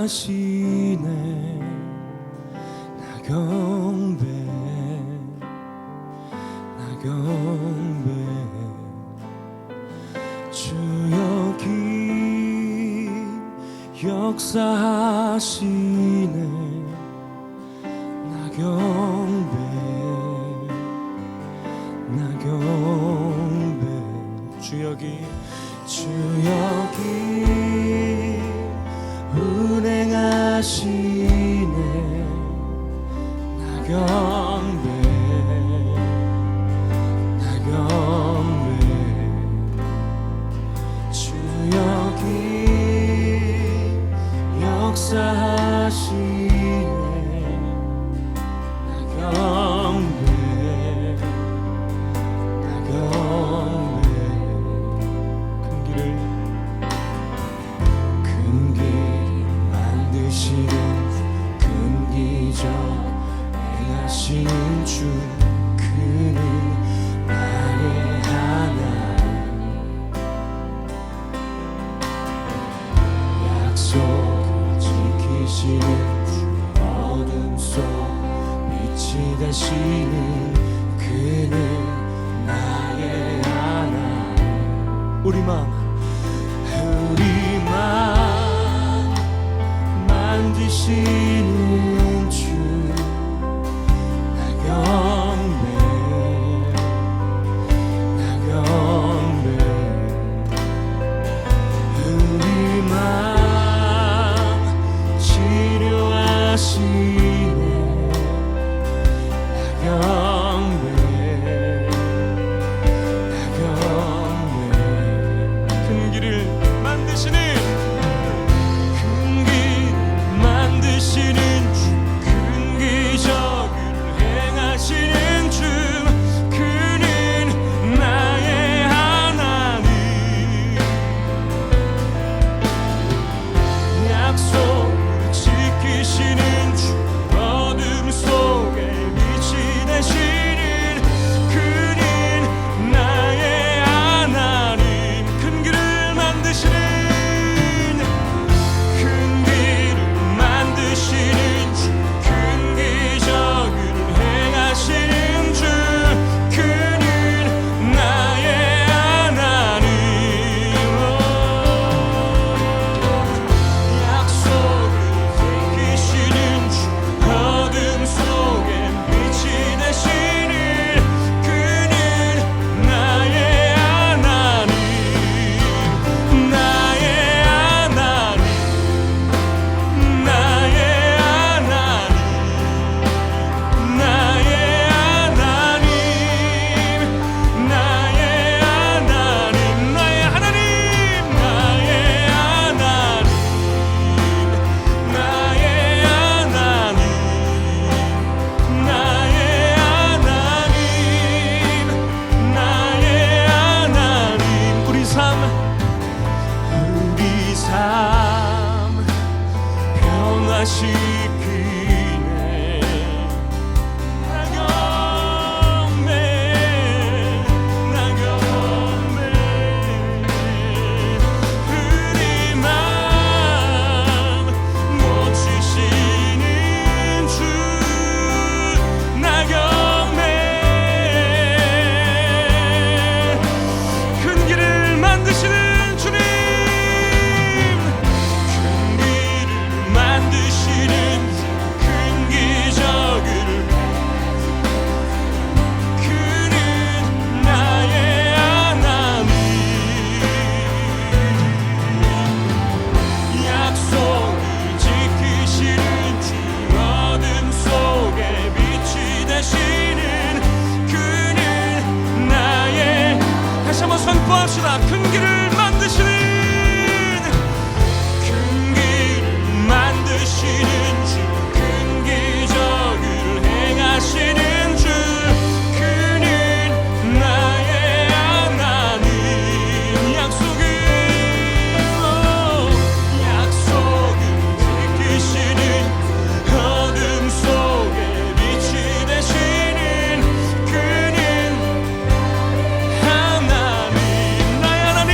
행하시네. 나 경배 주여 긴 역사하시네. 나 경배 주여 긴 운행하시네. 나 경배 주여 긴 역사하시네. 나 경배 큰 길 만드시는 큰 기적 행하시는 주 그는 나의 하나님. 약속을 지키시는 주 어둠 속 빛이 되시는 그는 나의 하나님. 우리 마음 만지시는 주 나 경배 우리 마음 치료하시네. 나 경배 큰 길을 만드시는 주, 큰 기적을 행하시는 주 그는 나의 하나님. 약속을 지키시는 주 어둠 속에 빛이 되시는 그는 나의 하나님. 큰 길을 만드시는 선포합시다. 큰 길을 만드시는 주, 큰 기적을 행하시는 주 그는 나의 하나님. 약속을 지키시는 어둠 속에 빛이 되시는 그는 하나님. 나의 하나님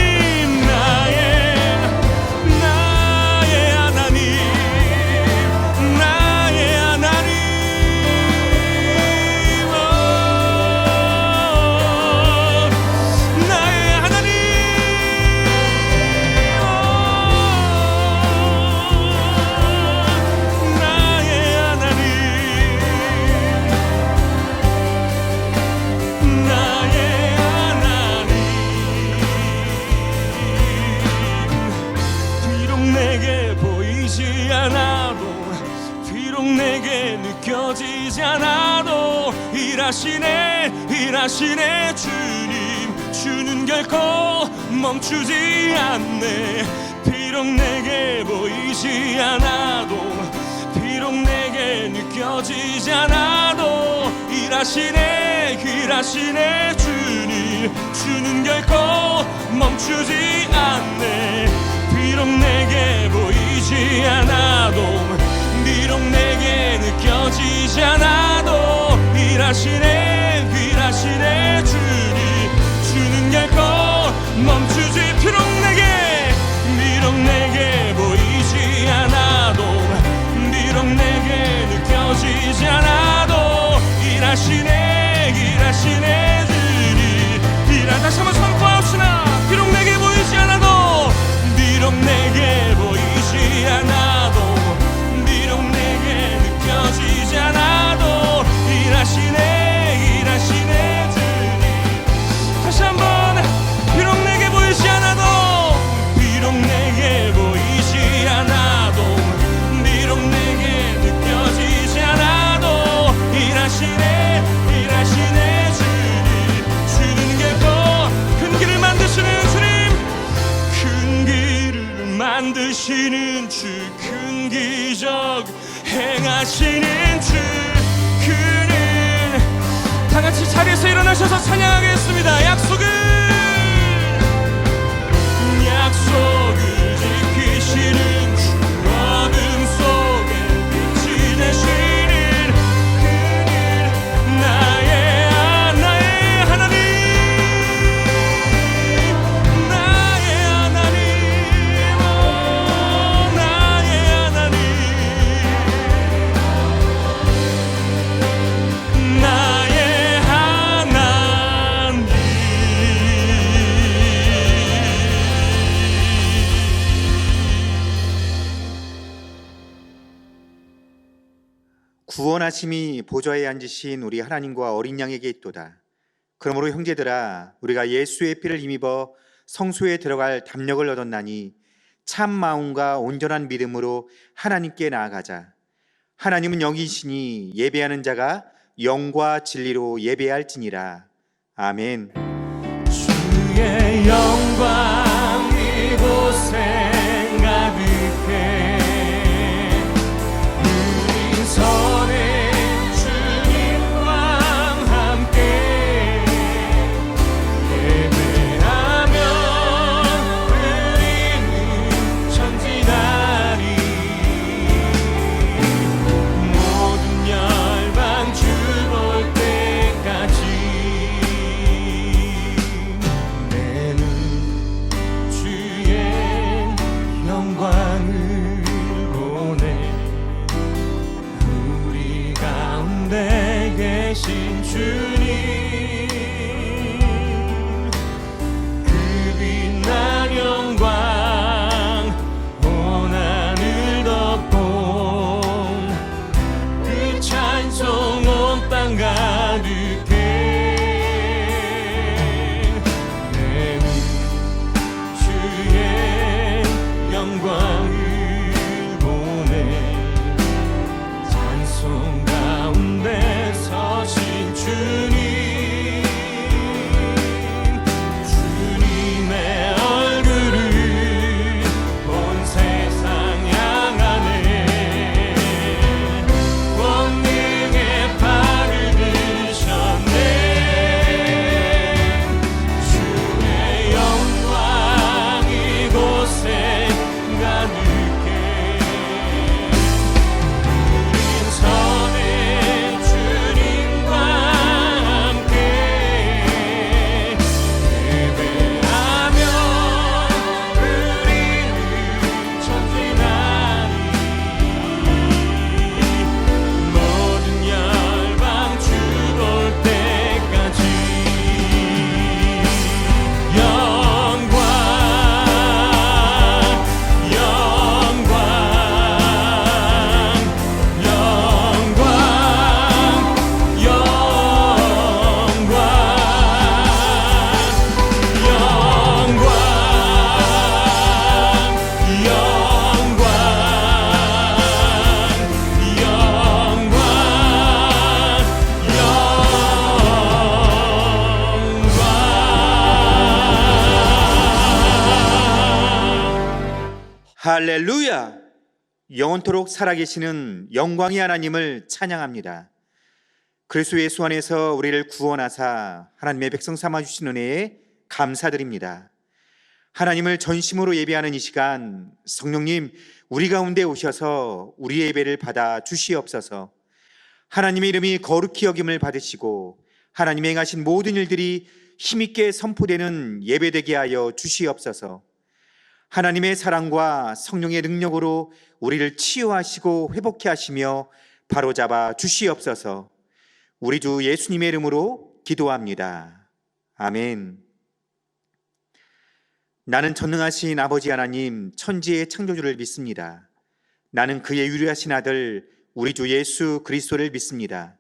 일하시네 주님. 주는 결코 멈추지 않네. 비록 내게 보이지 않아도, 비록 내게 느껴지지 않아도 일하시네 주님. 주는 결코 멈추지 않네. 비록 내게 보이지 않아도, 비록 내게 느껴지지 않아도 일하시네 주님. 주는 결코 멈추지, 비록 내게 보이지 않아도, 비록 내게 느껴지지 않아도 일하시네 주님. 다시 한번 선포합시다. 비록 내게 보이지 않아도, 비록 내게 보이지 않아도, 비록 내게 느껴지지 않아도 일하시네 주님. 다시 한번 비록 내게 보이지 않아도, 비록 내게 보이지 않아도, 비록 내게 느껴지지 않아도 일하시네 주님. 주는 결코 큰 길을 만드시는 주님, 큰 길을 만드시는 주, 큰 기적 행하시는 주. 그는 다 같이 자리에서 일어나셔서 찬양하겠습니다. 약속을 지키시는 주, 어둠 속에 빛이 되시는 그는 나의 하나님, 나의 하나님, 나의 하나님, 나의 하나님. 구원하심이 보좌에 앉으신 우리 하나님과 어린 양에게 있도다. 그러므로 형제들아, 우리가 예수의 피를 힘입어 성소에 들어갈 담력을 얻었나니 참 마음과 온전한 믿음으로 하나님께 나아가자. 하나님은 영이시니 예배하는 자가 영과 진리로 예배할지니라. 아멘. 주의 영광 이곳에 가득해. 우리 선에 주님과 함께 예배하며 우리는 전진하리. 모든 열방 주 볼 때까지 내는 주의 영광을 할렐루야! 영원토록 살아계시는 영광의 하나님을 찬양합니다. 그리스도 예수 안에서 우리를 구원하사 하나님의 백성 삼아주신 은혜에 감사드립니다. 하나님을 전심으로 예배하는 이 시간, 성령님 우리 가운데 오셔서 우리의 예배를 받아 주시옵소서. 하나님의 이름이 거룩히 여김을 받으시고 하나님의 행하신 모든 일들이 힘있게 선포되는 예배되게 하여 주시옵소서. 하나님의 사랑과 성령의 능력으로 우리를 치유하시고 회복케 하시며 바로잡아 주시옵소서. 우리 주 예수님의 이름으로 기도합니다. 아멘. 나는 전능하신 아버지 하나님, 천지의 창조주를 믿습니다. 나는 그의 유일하신 아들 우리 주 예수 그리스도를 믿습니다.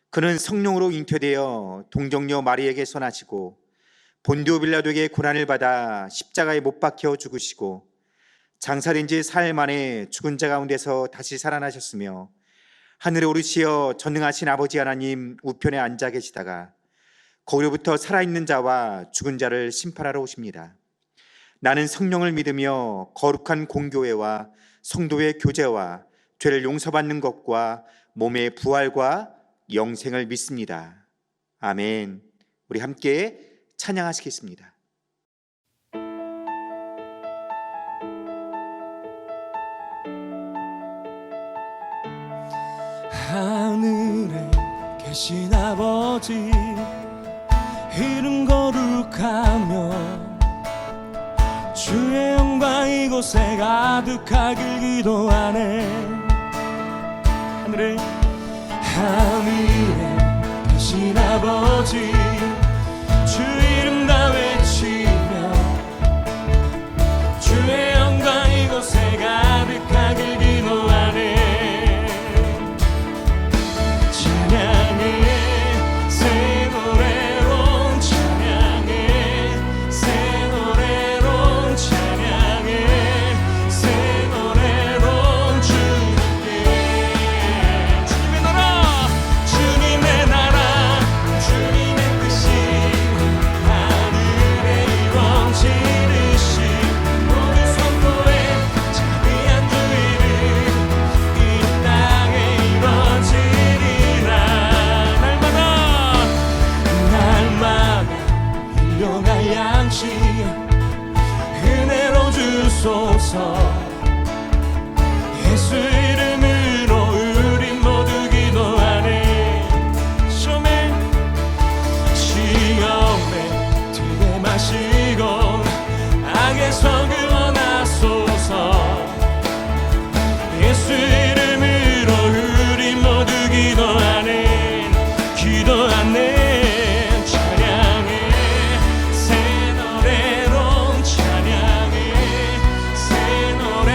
그는 성령으로 잉태되어 동정녀 마리에게 선하시고 본디오 빌라도에게 고난을 받아 십자가에 못 박혀 죽으시고 장사된 지 사흘 만에 죽은 자 가운데서 다시 살아나셨으며 하늘에 오르시어 전능하신 아버지 하나님 우편에 앉아 계시다가 거기로부터 살아있는 자와 죽은 자를 심판하러 오십니다. 나는 성령을 믿으며 거룩한 공교회와 성도의 교제와 죄를 용서받는 것과 몸의 부활과 영생을 믿습니다. 아멘. 우리 함께 찬양하시겠습니다. 하늘에 계신 아버지 이름 거룩하며 주의 영광 이곳에 가득하길 기도하네. 하늘에 계신 아버지 주 이름 다 외치며 주의 영광 이곳에 가득하길 기도하네. 찬양해 새 노래로 찬양해 새 노래로 찬양해 새 노래로 주님의 나라 주님의 나라 주님의 뜻이 하늘에 이루어지듯이 모든 선포에 자비한 주 이름 이 땅에 이루어지리라. 날마다 일용할 양식 은혜로 주소서. 예수 이름으로 우리 모두 기도하네. 시험에 들게 마시고 악에서 구원하소서. 예수 이름으로 우리 모두 기도하네. 찬양해 새 노래로 찬양해 새 노래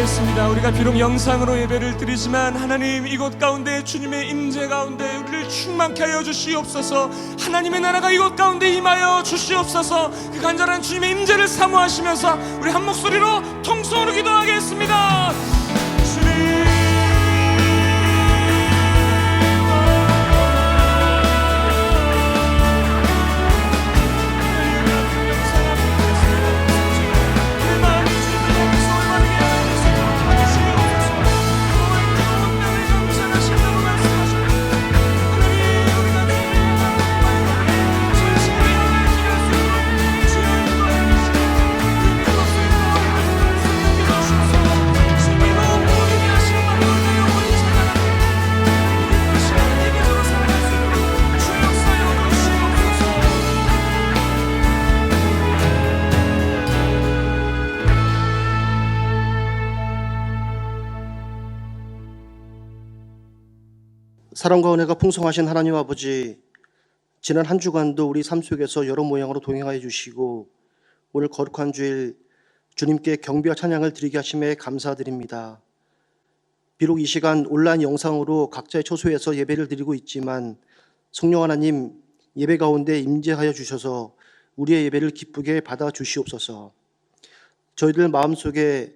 기도하겠습니다. 우리가 비록 영상으로 예배를 드리지만 하나님, 이곳 가운데 주님의 임재 가운데 우리를 충만케 하여 주시옵소서. 하나님의 나라가 이곳 가운데 임하여 주시옵소서. 그 간절한 주님의 임재를 사모하시면서 우리 한 목소리로 통성으로 기도하겠습니다. 주님, 사랑과 은혜가 풍성하신 하나님 아버지, 지난 한 주간도 우리 삶 속에서 여러 모양으로 동행하여 주시고 오늘 거룩한 주일 주님께 경배와 찬양을 드리게 하심에 감사드립니다. 비록 이 시간 온라인 영상으로 각자의 처소에서 예배를 드리고 있지만 성령 하나님, 예배 가운데 임재하여 주셔서 우리의 예배를 기쁘게 받아 주시옵소서. 저희들 마음속에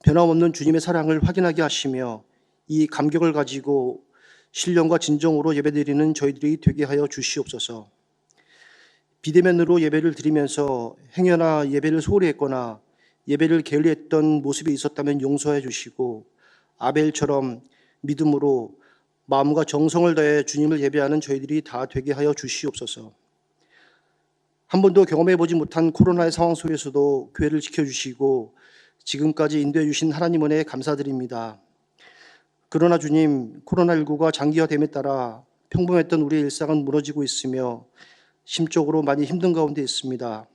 변함없는 주님의 사랑을 확인하게 하시며 이 감격을 가지고 신령과 진정으로 예배드리는 저희들이 되게 하여 주시옵소서. 비대면으로 예배를 드리면서 행여나 예배를 소홀히 했거나 예배를 게을리했던 모습이 있었다면 용서해 주시고 아벨처럼 믿음으로 마음과 정성을 다해 주님을 예배하는 저희들이 다 되게 하여 주시옵소서. 한 번도 경험해보지 못한 코로나의 상황 속에서도 교회를 지켜주시고 지금까지 인도해 주신 하나님 은혜에 감사드립니다. 그러나 주님, 코로나19가 장기화됨에 따라 평범했던 우리의 일상은 무너지고 있으며 심적으로 많이 힘든 가운데 있습니다.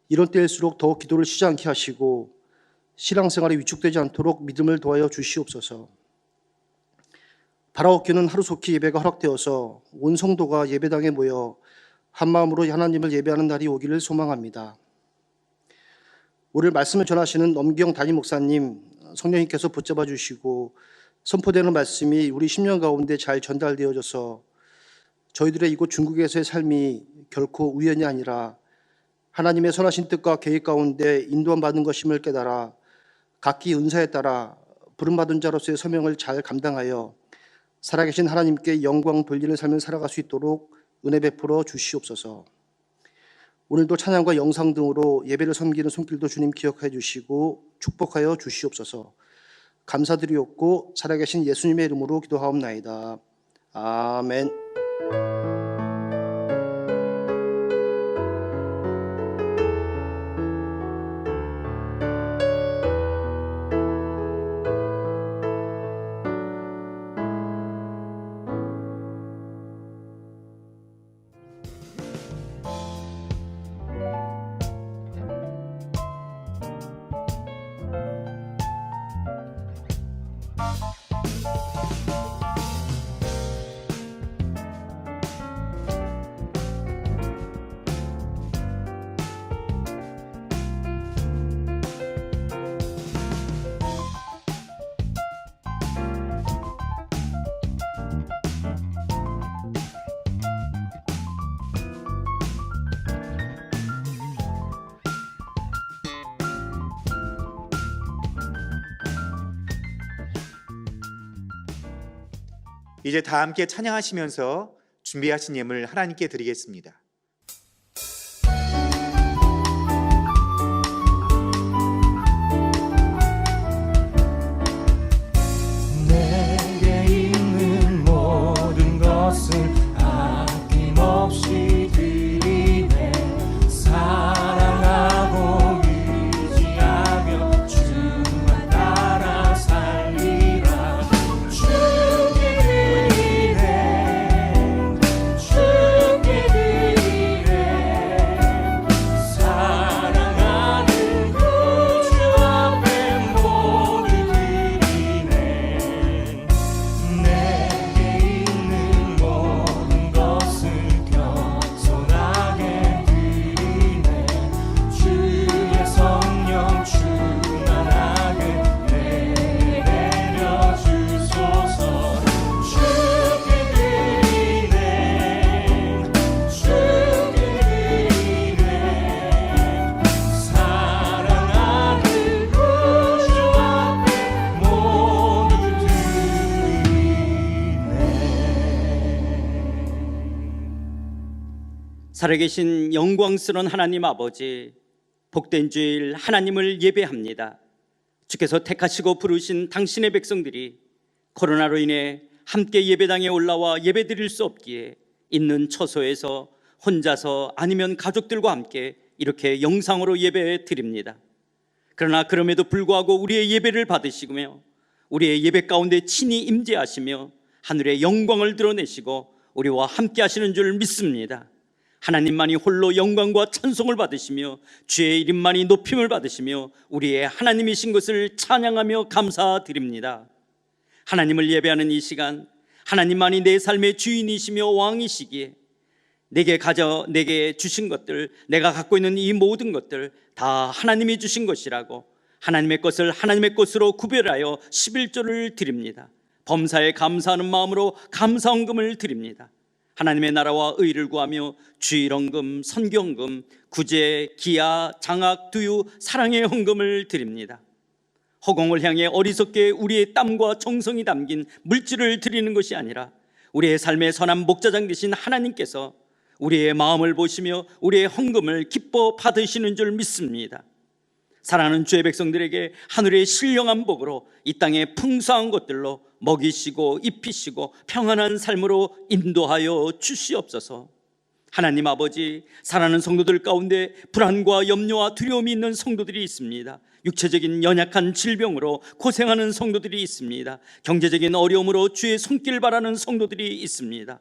이런 때일수록 더욱 기도를 쉬지 않게 하시고 신앙생활에 위축되지 않도록 믿음을 도하여 주시옵소서. 바라옵기는 하루속히 예배가 허락되어서 온 성도가 예배당에 모여 한마음으로 하나님을 예배하는 날이 오기를 소망합니다. 오늘 말씀을 전하시는 엄기영 담임 목사님, 성령님께서 붙잡아 주시고 선포되는 말씀이 우리 10년 가운데 잘 전달되어져서 저희들의 이곳 중국에서의 삶이 결코 우연이 아니라 하나님의 선하신 뜻과 계획 가운데 인도받는 것임을 깨달아 각기 은사에 따라 부름받은 자로서의 사명을 잘 감당하여 살아계신 하나님께 영광 돌리는 삶을 살아갈 수 있도록 은혜 베풀어 주시옵소서. 오늘도 찬양과 영상 등으로 예배를 섬기는 손길도 주님 기억해 주시고 축복하여 주시옵소서. 감사드리옵고 살아계신 예수님의 이름으로 기도하옵나이다. 아멘. 이제 다 함께 찬양하시면서 준비하신 예물 하나님께 드리겠습니다. 내게 있는 모든 것을 아낌없이 드리네. 사랑하고 의지하며 주만 따라 살리라. 주께 드리네, 주께 드리네. 살아계신 영광스러운 하나님 아버지, 복된 주일 하나님을 예배합니다. 주께서 택하시고 부르신 당신의 백성들이 코로나로 인해 함께 예배당에 올라와 예배드릴 수 없기에 있는 처소에서 혼자서 아니면 가족들과 함께 이렇게 영상으로 예배 드립니다. 그러나 그럼에도 불구하고 우리의 예배를 받으시며 우리의 예배 가운데 친히 임재하시며 하늘의 영광을 드러내시고 우리와 함께 하시는 줄 믿습니다. 하나님만이 홀로 영광과 찬송을 받으시며 주의 이름만이 높임을 받으시며 우리의 하나님이신 것을 찬양하며 감사드립니다. 하나님을 예배하는 이 시간, 하나님만이 내 삶의 주인이시며 왕이시기에 내게 주신 것들, 내가 갖고 있는 이 모든 것들 다 하나님이 주신 것이라고 하나님의 것을 하나님의 것으로 구별하여 11조를 드립니다. 범사에 감사하는 마음으로 감사헌금을 드립니다. 하나님의 나라와 의를 구하며 주일헌금, 선교헌금, 구제, 기아, 장학, 두유, 사랑의 헌금을 드립니다. 허공을 향해 어리석게 우리의 땀과 정성이 담긴 물질을 드리는 것이 아니라 우리의 삶의 선한 목자장 되신 하나님께서 우리의 마음을 보시며 우리의 헌금을 기뻐 받으시는 줄 믿습니다. 사랑하는 주의 백성들에게 하늘의 신령한 복으로 이 땅의 풍성한 것들로 먹이시고 입히시고 평안한 삶으로 인도하여 주시옵소서. 하나님 아버지, 사랑하는 성도들 가운데 불안과 염려와 두려움이 있는 성도들이 있습니다. 육체적인 연약한 질병으로 고생하는 성도들이 있습니다. 경제적인 어려움으로 주의 손길 바라는 성도들이 있습니다.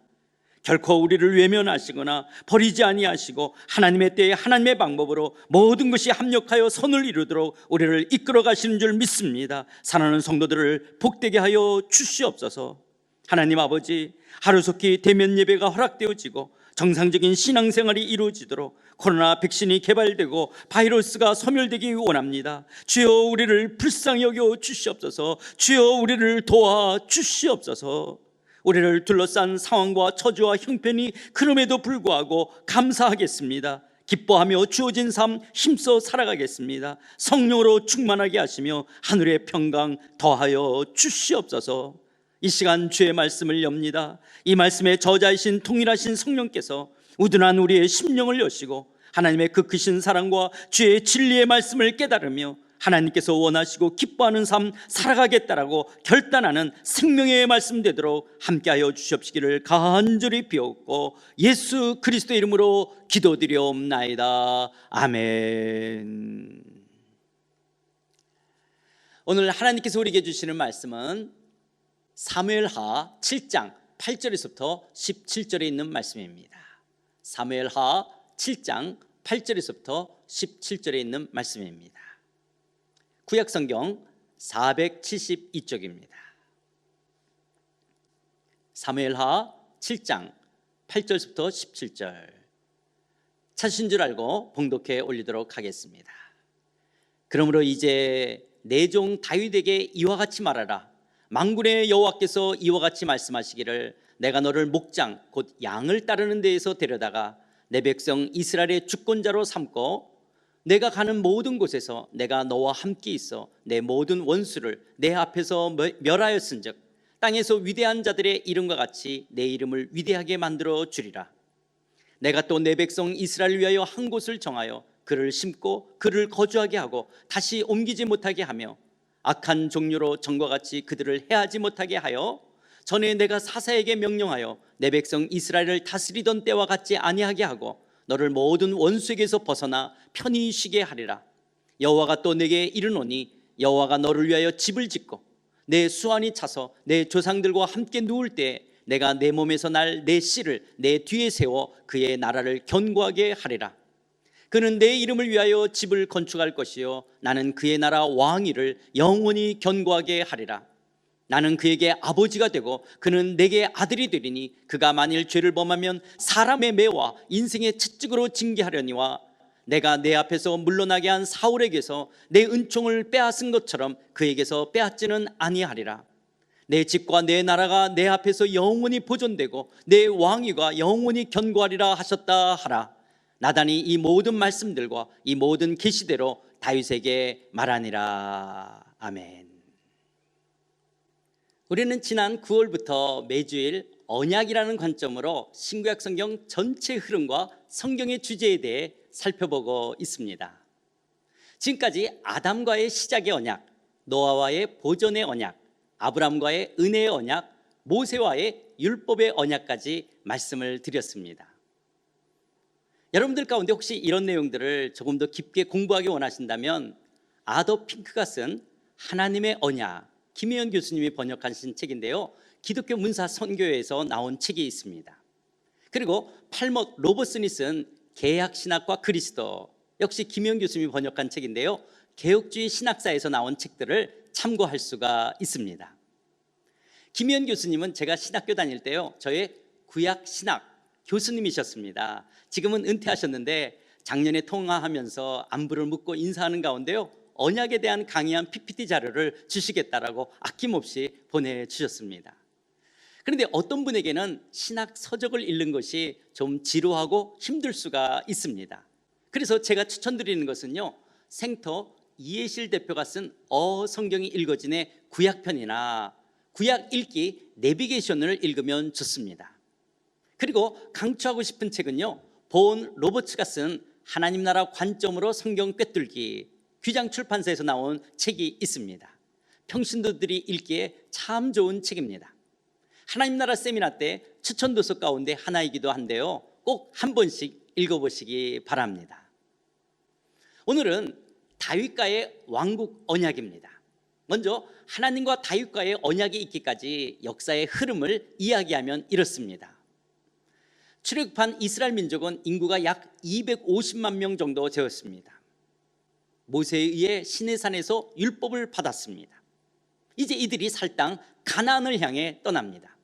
결코 우리를 외면하시거나 버리지 아니하시고 하나님의 때에 하나님의 방법으로 모든 것이 합력하여 선을 이루도록 우리를 이끌어 가시는 줄 믿습니다. 사랑하는 성도들을 복되게 하여 주시옵소서. 하나님 아버지, 하루속히 대면 예배가 허락되어지고 정상적인 신앙생활이 이루어지도록 코로나 백신이 개발되고 바이러스가 소멸되기 원합니다. 주여 우리를 불쌍히 여겨 주시옵소서. 주여 우리를 도와 주시옵소서. 우리를 둘러싼 상황과 처지와 형편이 그럼에도 불구하고 감사하겠습니다. 기뻐하며 주어진 삶 힘써 살아가겠습니다. 성령으로 충만하게 하시며 하늘의 평강 더하여 주시옵소서. 이 시간 주의 말씀을 엽니다. 이 말씀의 저자이신 통일하신 성령께서 우둔한 우리의 심령을 여시고 하나님의 그 크신 사랑과 주의 진리의 말씀을 깨달으며 하나님께서 원하시고 기뻐하는 삶 살아가겠다라고 결단하는 생명의 말씀 되도록 함께하여 주시옵시기를 간절히 비옵고 예수 그리스도의 이름으로 기도드리옵나이다. 아멘. 오늘 하나님께서 우리에게 주시는 말씀은 사무엘하 7장 8절에서부터 17절에 있는 말씀입니다. 사무엘하 7장 8절에서부터 17절에 있는 말씀입니다. 구약성경 472쪽입니다. 사무엘하 7장 8절부터 17절 찾으신 줄 알고 봉독해 올리도록 하겠습니다. 그러므로 이제 내 종 다윗에게 이와 같이 말하라. 만군의 여호와께서 이와 같이 말씀하시기를 내가 너를 목장 곧 양을 따르는 데에서 데려다가 내 백성 이스라엘의 주권자로 삼고 내가 가는 모든 곳에서 내가 너와 함께 있어 내 모든 원수를 내 앞에서 멸하였은즉 땅에서 위대한 자들의 이름과 같이 내 이름을 위대하게 만들어 주리라. 내가 또 내 백성 이스라엘을 위하여 한 곳을 정하여 그를 심고 그를 거주하게 하고 다시 옮기지 못하게 하며 악한 종류로 전과 같이 그들을 해하지 못하게 하여 전에 내가 사사에게 명령하여 내 백성 이스라엘을 다스리던 때와 같지 아니하게 하고 너를 모든 원수에게서 벗어나 편히 쉬게 하리라. 여호와가 또 내게 이르노니 여호와가 너를 위하여 집을 짓고 내 수완이 차서 내 조상들과 함께 누울 때 내가 내 몸에서 날 내 씨를 내 뒤에 세워 그의 나라를 견고하게 하리라. 그는 내 이름을 위하여 집을 건축할 것이요 나는 그의 나라 왕위를 영원히 견고하게 하리라. 나는 그에게 아버지가 되고 그는 내게 아들이 되리니 그가 만일 죄를 범하면 사람의 매와 인생의 채찍으로 징계하려니와 내가 내 앞에서 물러나게 한 사울에게서 내 은총을 빼앗은 것처럼 그에게서 빼앗지는 아니하리라. 내 집과 내 나라가 내 앞에서 영원히 보존되고 내 왕위가 영원히 견고하리라 하셨다 하라. 나단이 이 모든 말씀들과 이 모든 계시대로 다윗에게 말하니라. 아멘. 우리는 지난 9월부터 매주일 언약이라는 관점으로 신구약 성경 전체 흐름과 성경의 주제에 대해 살펴보고 있습니다. 지금까지 아담과의 시작의 언약, 노아와의 보존의 언약, 아브람과의 은혜의 언약, 모세와의 율법의 언약까지 말씀을 드렸습니다. 여러분들 가운데 혹시 이런 내용들을 조금 더 깊게 공부하기 원하신다면 아더 핑크가 쓴 하나님의 언약, 김혜연 교수님이 번역하신 책인데요, 기독교 문사 선교에서 나온 책이 있습니다. 그리고 팔머 로버슨이 쓴 개약신학과 그리스도, 역시 김혜연 교수님이 번역한 책인데요, 개혁주의 신학사에서 나온 책들을 참고할 수가 있습니다. 김혜연 교수님은 제가 신학교 다닐 때요, 저의 구약 신학 교수님이셨습니다. 지금은 은퇴하셨는데 작년에 통화하면서 안부를 묻고 인사하는 가운데요, 언약에 대한 강의한 PPT 자료를 주시겠다라고 아낌없이 보내주셨습니다. 그런데 어떤 분에게는 신학 서적을 읽는 것이 좀 지루하고 힘들 수가 있습니다. 그래서 제가 추천드리는 것은요, 생터 이해실 대표가 쓴 성경이 읽어진의 구약편이나 구약 읽기 내비게이션을 읽으면 좋습니다. 그리고 강추하고 싶은 책은요, 본 로버츠가 쓴 하나님 나라 관점으로 성경 꿰뚫기, 귀장 출판사에서 나온 책이 있습니다. 평신도들이 읽기에 참 좋은 책입니다. 하나님 나라 세미나 때 추천 도서 가운데 하나이기도 한데요, 꼭 한 번씩 읽어보시기 바랍니다. 오늘은 다윗과의 왕국 언약입니다. 먼저 하나님과 다윗과의 언약이 있기까지 역사의 흐름을 이야기하면 이렇습니다. 출애굽한 이스라엘 민족은 인구가 약 250만 명 정도 되었습니다. 모세에 의해 시내산에서 율법을 받았습니다. 이제 이들이 살 땅 가나안을 향해 떠납니다.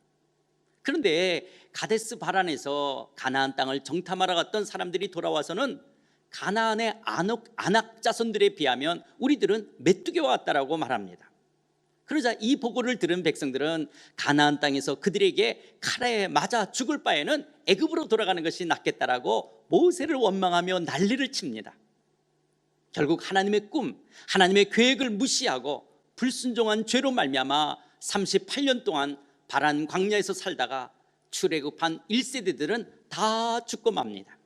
그런데 가데스 바란에서 가나안 땅을 정탐하러 갔던 사람들이 돌아와서는 가나안의 아낙 자손들에 비하면 우리들은 메뚜기와 같다라고 말합니다. 그러자 이 보고를 들은 백성들은 가나안 땅에서 그들에게 칼에 맞아 죽을 바에는 애굽으로 돌아가는 것이 낫겠다라고 모세를 원망하며 난리를 칩니다. 결국 하나님의 꿈, 하나님의 계획을 무시하고 불순종한 죄로 말미암아 38년 동안 바란 광야에서 살다가 출애굽한 1세대들은 다 죽고 맙니다.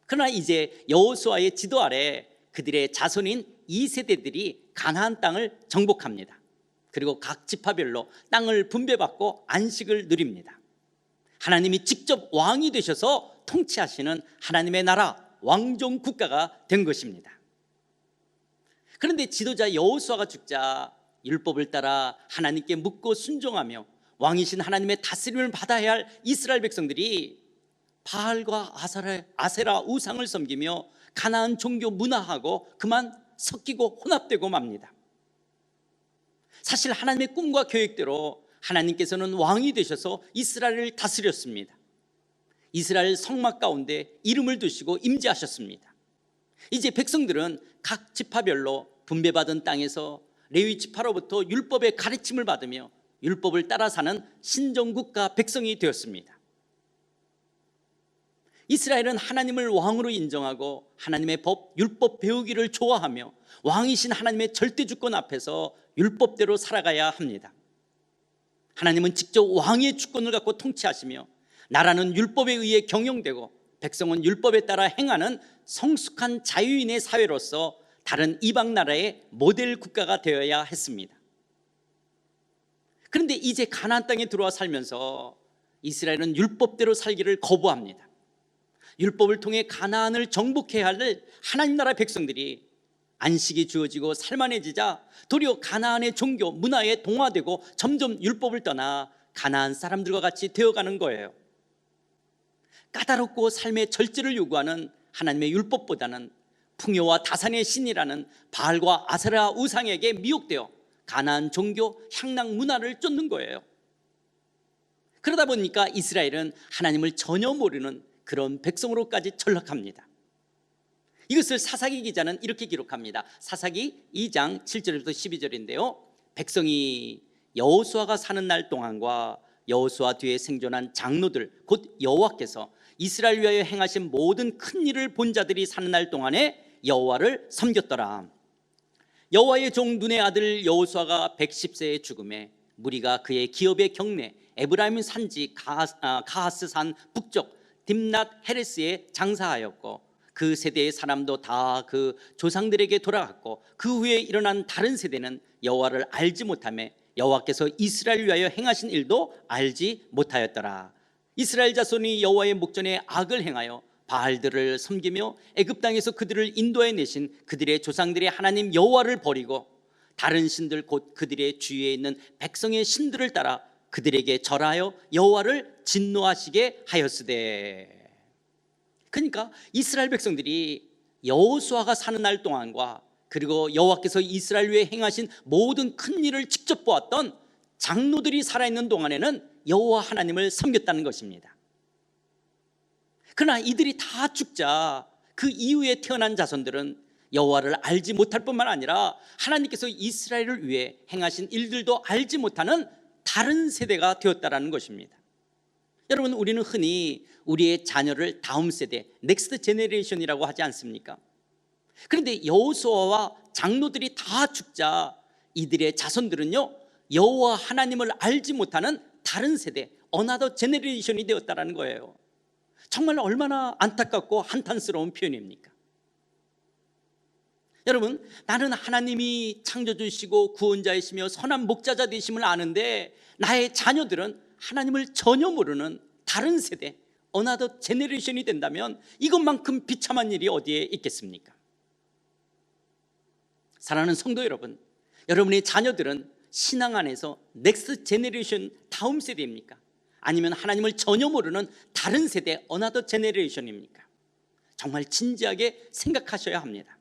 그러나 이제 여호수아의 지도 아래 그들의 자손인 2세대들이 가나안 땅을 정복합니다. 그리고 각 지파별로 땅을 분배받고 안식을 누립니다. 하나님이 직접 왕이 되셔서 통치하시는 하나님의 나라, 왕정 국가가 된 것입니다. 그런데 지도자 여호수아가 죽자 율법을 따라 하나님께 묻고 순종하며 왕이신 하나님의 다스림을 받아야 할 이스라엘 백성들이 바알과 아세라 우상을 섬기며 가나안 종교 문화하고 그만 섞이고 혼합되고 맙니다. 사실 하나님의 꿈과 계획대로 하나님께서는 왕이 되셔서 이스라엘을 다스렸습니다. 이스라엘 성막 가운데 이름을 두시고 임재하셨습니다. 이제 백성들은 각 지파별로 분배받은 땅에서 레위 지파로부터 율법의 가르침을 받으며 율법을 따라 사는 신정국가 백성이 되었습니다. 이스라엘은 하나님을 왕으로 인정하고 하나님의 법, 율법 배우기를 좋아하며 왕이신 하나님의 절대주권 앞에서 율법대로 살아가야 합니다. 하나님은 직접 왕의 주권을 갖고 통치하시며 나라는 율법에 의해 경영되고 백성은 율법에 따라 행하는 성숙한 자유인의 사회로서 다른 이방 나라의 모델 국가가 되어야 했습니다. 그런데 이제 가나안 땅에 들어와 살면서 이스라엘은 율법대로 살기를 거부합니다. 율법을 통해 가나안을 정복해야 할 하나님 나라 백성들이 안식이 주어지고 살만해지자 도리어 가나안의 종교, 문화에 동화되고 점점 율법을 떠나 가나안 사람들과 같이 되어가는 거예요. 까다롭고 삶의 절제를 요구하는 하나님의 율법보다는 풍요와 다산의 신이라는 바알과 아세라 우상에게 미혹되어 가나안 종교, 향락 문화를 쫓는 거예요. 그러다 보니까 이스라엘은 하나님을 전혀 모르는 그런 백성으로까지 전락합니다. 이것을 사사기 기자는 이렇게 기록합니다. 사사기 2장 7절부터 12절인데요. 백성이 여호수아가 사는 날 동안과 여호수아 뒤에 생존한 장로들 곧 여호와께서 이스라엘 위하여 행하신 모든 큰 일을 본 자들이 사는 날 동안에 여호와를 섬겼더라. 여호와의 종 눈의 아들 여호수아가 110세의 죽음에 무리가 그의 기업의 경내 에브라임 산지 가하스산 북쪽 딥낫 헤레스에 장사하였고 그 세대의 사람도 다 그 조상들에게 돌아갔고 그 후에 일어난 다른 세대는 여호와를 알지 못하며 여호와께서 이스라엘 위하여 행하신 일도 알지 못하였더라. 이스라엘 자손이 여호와의 목전에 악을 행하여 바알들을 섬기며 애굽 땅에서 그들을 인도해 내신 그들의 조상들의 하나님 여호와를 버리고 다른 신들 곧 그들의 주위에 있는 백성의 신들을 따라 그들에게 절하여 여호와를 진노하시게 하였으되. 그러니까 이스라엘 백성들이 여호수아가 사는 날 동안과 그리고 여호와께서 이스라엘 위에 행하신 모든 큰 일을 직접 보았던 장로들이 살아있는 동안에는 여호와 하나님을 섬겼다는 것입니다. 그러나 이들이 다 죽자 그 이후에 태어난 자손들은 여호와를 알지 못할 뿐만 아니라 하나님께서 이스라엘을 위해 행하신 일들도 알지 못하는 다른 세대가 되었다는 것입니다. 여러분, 우리는 흔히 우리의 자녀를 다음 세대, 넥스트 제네레이션이라고 하지 않습니까? 그런데 여호수아와 장로들이 다 죽자 이들의 자손들은요, 여호와 하나님을 알지 못하는 다른 세대, 어나더 제네레이션이 되었다는 거예요. 정말 얼마나 안타깝고 한탄스러운 표현입니까? 여러분, 나는 하나님이 창조주시고 구원자이시며 선한 목자자 되심을 아는데 나의 자녀들은 하나님을 전혀 모르는 다른 세대, 어나더 제네레이션이 된다면 이것만큼 비참한 일이 어디에 있겠습니까? 사랑하는 성도 여러분, 여러분의 자녀들은 신앙 안에서 넥스트 제네레이션 다음 세대입니까? 아니면 하나님을 전혀 모르는 다른 세대, 어나더 제네레이션입니까? 정말 진지하게 생각하셔야 합니다.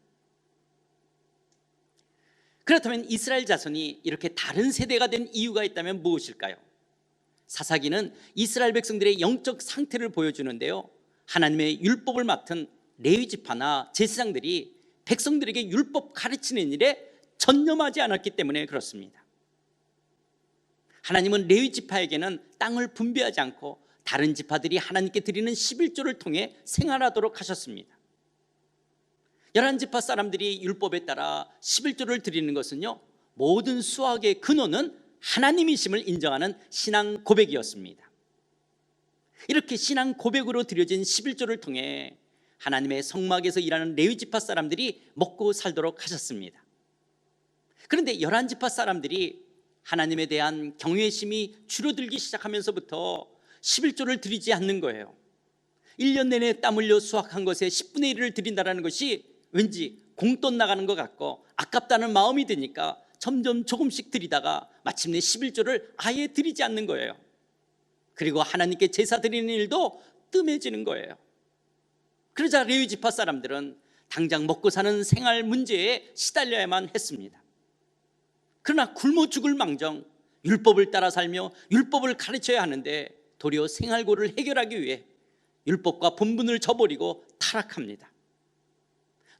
그렇다면 이스라엘 자손이 이렇게 다른 세대가 된 이유가 있다면 무엇일까요? 사사기는 이스라엘 백성들의 영적 상태를 보여주는데요, 하나님의 율법을 맡은 레위 지파나 제사장들이 백성들에게 율법 가르치는 일에 전념하지 않았기 때문에 그렇습니다. 하나님은 레위 지파에게는 땅을 분배하지 않고 다른 지파들이 하나님께 드리는 11조를 통해 생활하도록 하셨습니다. 11지파 사람들이 율법에 따라 11조를 드리는 것은요, 모든 수학의 근원은 하나님이심을 인정하는 신앙 고백이었습니다. 이렇게 신앙 고백으로 드려진 11조를 통해 하나님의 성막에서 일하는 레위지파 사람들이 먹고 살도록 하셨습니다. 그런데 11지파 사람들이 하나님에 대한 경외심이 줄어들기 시작하면서부터 11조를 드리지 않는 거예요. 1년 내내 땀 흘려 수확한 것의 10분의 1을 드린다는 것이 왠지 공돈 나가는 것 같고 아깝다는 마음이 드니까 점점 조금씩 드리다가 마침내 11조를 아예 드리지 않는 거예요. 그리고 하나님께 제사 드리는 일도 뜸해지는 거예요. 그러자 레위 지파 사람들은 당장 먹고 사는 생활 문제에 시달려야만 했습니다. 그러나 굶어 죽을 망정 율법을 따라 살며 율법을 가르쳐야 하는데 도리어 생활고를 해결하기 위해 율법과 본분을 저버리고 타락합니다.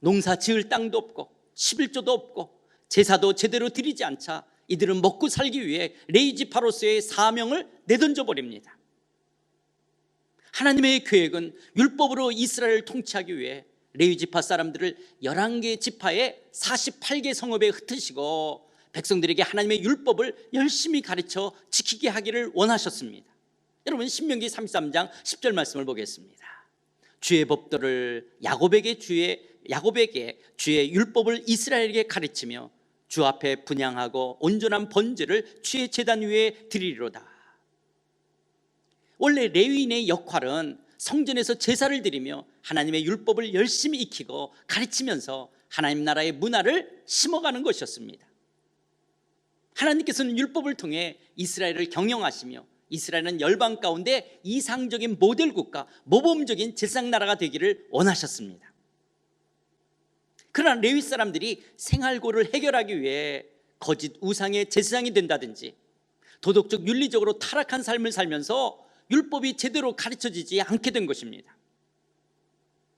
농사 지을 땅도 없고 11조도 없고 제사도 제대로 드리지 않자 이들은 먹고 살기 위해 레위 지파로서의 사명을 내던져 버립니다. 하나님의 계획은 율법으로 이스라엘을 통치하기 위해 레위 지파 사람들을 11개 지파의 48개 성읍에 흩으시고 백성들에게 하나님의 율법을 열심히 가르쳐 지키게 하기를 원하셨습니다. 여러분, 신명기 33장 10절 말씀을 보겠습니다. 주의 법도를 야곱에게 주의 율법을 이스라엘에게 가르치며 주 앞에 분향하고 온전한 번제를 주의 제단 위에 드리리로다. 원래 레위인의 역할은 성전에서 제사를 드리며 하나님의 율법을 열심히 익히고 가르치면서 하나님 나라의 문화를 심어가는 것이었습니다. 하나님께서는 율법을 통해 이스라엘을 경영하시며 이스라엘은 열방 가운데 이상적인 모델 국가, 모범적인 제사장 나라가 되기를 원하셨습니다. 그러나 레위 사람들이 생활고를 해결하기 위해 거짓 우상의 제사장이 된다든지 도덕적 윤리적으로 타락한 삶을 살면서 율법이 제대로 가르쳐지지 않게 된 것입니다.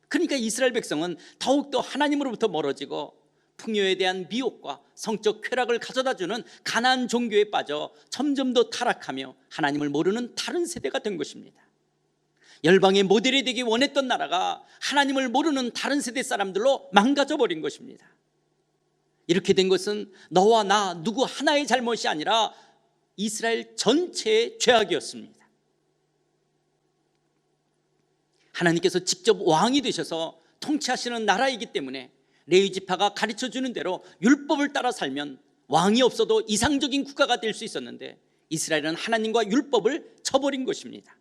그러니까 이스라엘 백성은 더욱더 하나님으로부터 멀어지고 풍요에 대한 미혹과 성적 쾌락을 가져다주는 가나안 종교에 빠져 점점 더 타락하며 하나님을 모르는 다른 세대가 된 것입니다. 열방의 모델이 되기 원했던 나라가 하나님을 모르는 다른 세대 사람들로 망가져 버린 것입니다. 이렇게 된 것은 너와 나 누구 하나의 잘못이 아니라 이스라엘 전체의 죄악이었습니다. 하나님께서 직접 왕이 되셔서 통치하시는 나라이기 때문에 레위 지파가 가르쳐주는 대로 율법을 따라 살면 왕이 없어도 이상적인 국가가 될 수 있었는데 이스라엘은 하나님과 율법을 저버린 것입니다.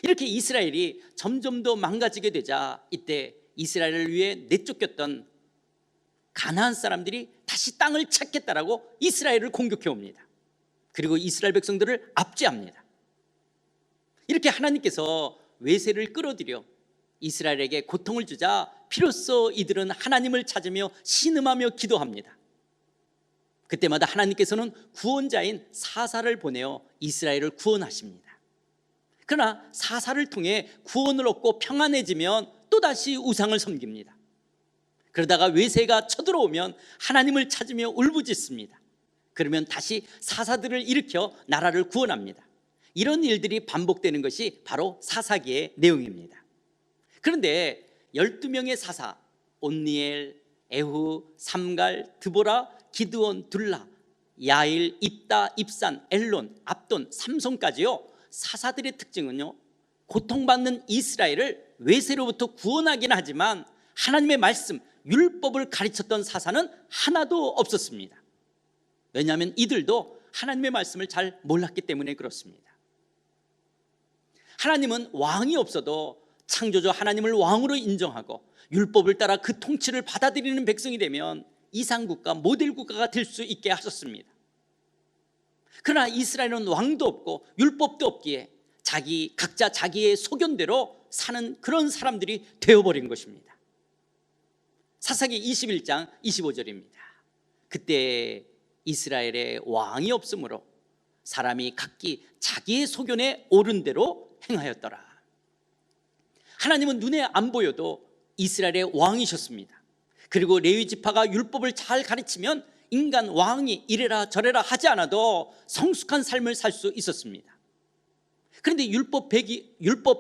이렇게 이스라엘이 점점 더 망가지게 되자 이때 이스라엘을 위해 내쫓겼던 가나안 사람들이 다시 땅을 찾겠다라고 이스라엘을 공격해 옵니다. 그리고 이스라엘 백성들을 압제합니다. 이렇게 하나님께서 외세를 끌어들여 이스라엘에게 고통을 주자 비로소 이들은 하나님을 찾으며 신음하며 기도합니다. 그때마다 하나님께서는 구원자인 사사를 보내어 이스라엘을 구원하십니다. 그러나 사사를 통해 구원을 얻고 평안해지면 또다시 우상을 섬깁니다. 그러다가 외세가 쳐들어오면 하나님을 찾으며 울부짖습니다. 그러면 다시 사사들을 일으켜 나라를 구원합니다. 이런 일들이 반복되는 것이 바로 사사기의 내용입니다. 그런데 12명의 사사 온니엘, 에후, 삼갈, 드보라, 기드온, 둘라, 야일, 입다, 입산, 엘론, 압돈, 삼손까지요, 사사들의 특징은요, 고통받는 이스라엘을 외세로부터 구원하긴 하지만 하나님의 말씀, 율법을 가르쳤던 사사는 하나도 없었습니다. 왜냐하면 이들도 하나님의 말씀을 잘 몰랐기 때문에 그렇습니다. 하나님은 왕이 없어도 창조주 하나님을 왕으로 인정하고 율법을 따라 그 통치를 받아들이는 백성이 되면 이상국가, 모델국가가 될 수 있게 하셨습니다. 그러나 이스라엘은 왕도 없고 율법도 없기에 각자 자기의 소견대로 사는 그런 사람들이 되어버린 것입니다. 사사기 21장 25절입니다. 그때 이스라엘에 왕이 없으므로 사람이 각기 자기의 소견에 옳은 대로 행하였더라. 하나님은 눈에 안 보여도 이스라엘의 왕이셨습니다. 그리고 레위 지파가 율법을 잘 가르치면 인간 왕이 이래라 저래라 하지 않아도 성숙한 삶을 살 수 있었습니다. 그런데 율법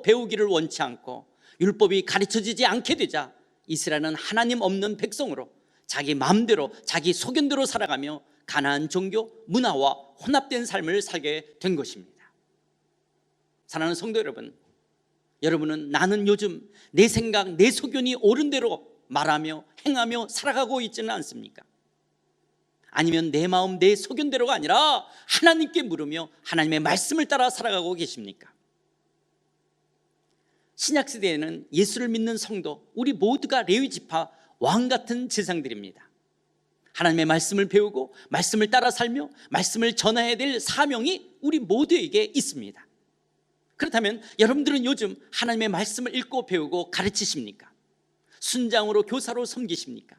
배우기를 원치 않고 율법이 가르쳐지지 않게 되자 이스라엘은 하나님 없는 백성으로 자기 마음대로 자기 소견대로 살아가며 가나안 종교 문화와 혼합된 삶을 살게 된 것입니다. 사랑하는 성도 여러분, 여러분은 나는 요즘 내 생각, 내 소견이 옳은 대로 말하며 행하며 살아가고 있지는 않습니까? 아니면 내 마음, 내 소견대로가 아니라 하나님께 물으며 하나님의 말씀을 따라 살아가고 계십니까? 신약시대에는 예수를 믿는 성도, 우리 모두가 레위 지파 왕 같은 제사장들입니다. 하나님의 말씀을 배우고 말씀을 따라 살며 말씀을 전해야 될 사명이 우리 모두에게 있습니다. 그렇다면 여러분들은 요즘 하나님의 말씀을 읽고 배우고 가르치십니까? 순장으로 교사로 섬기십니까?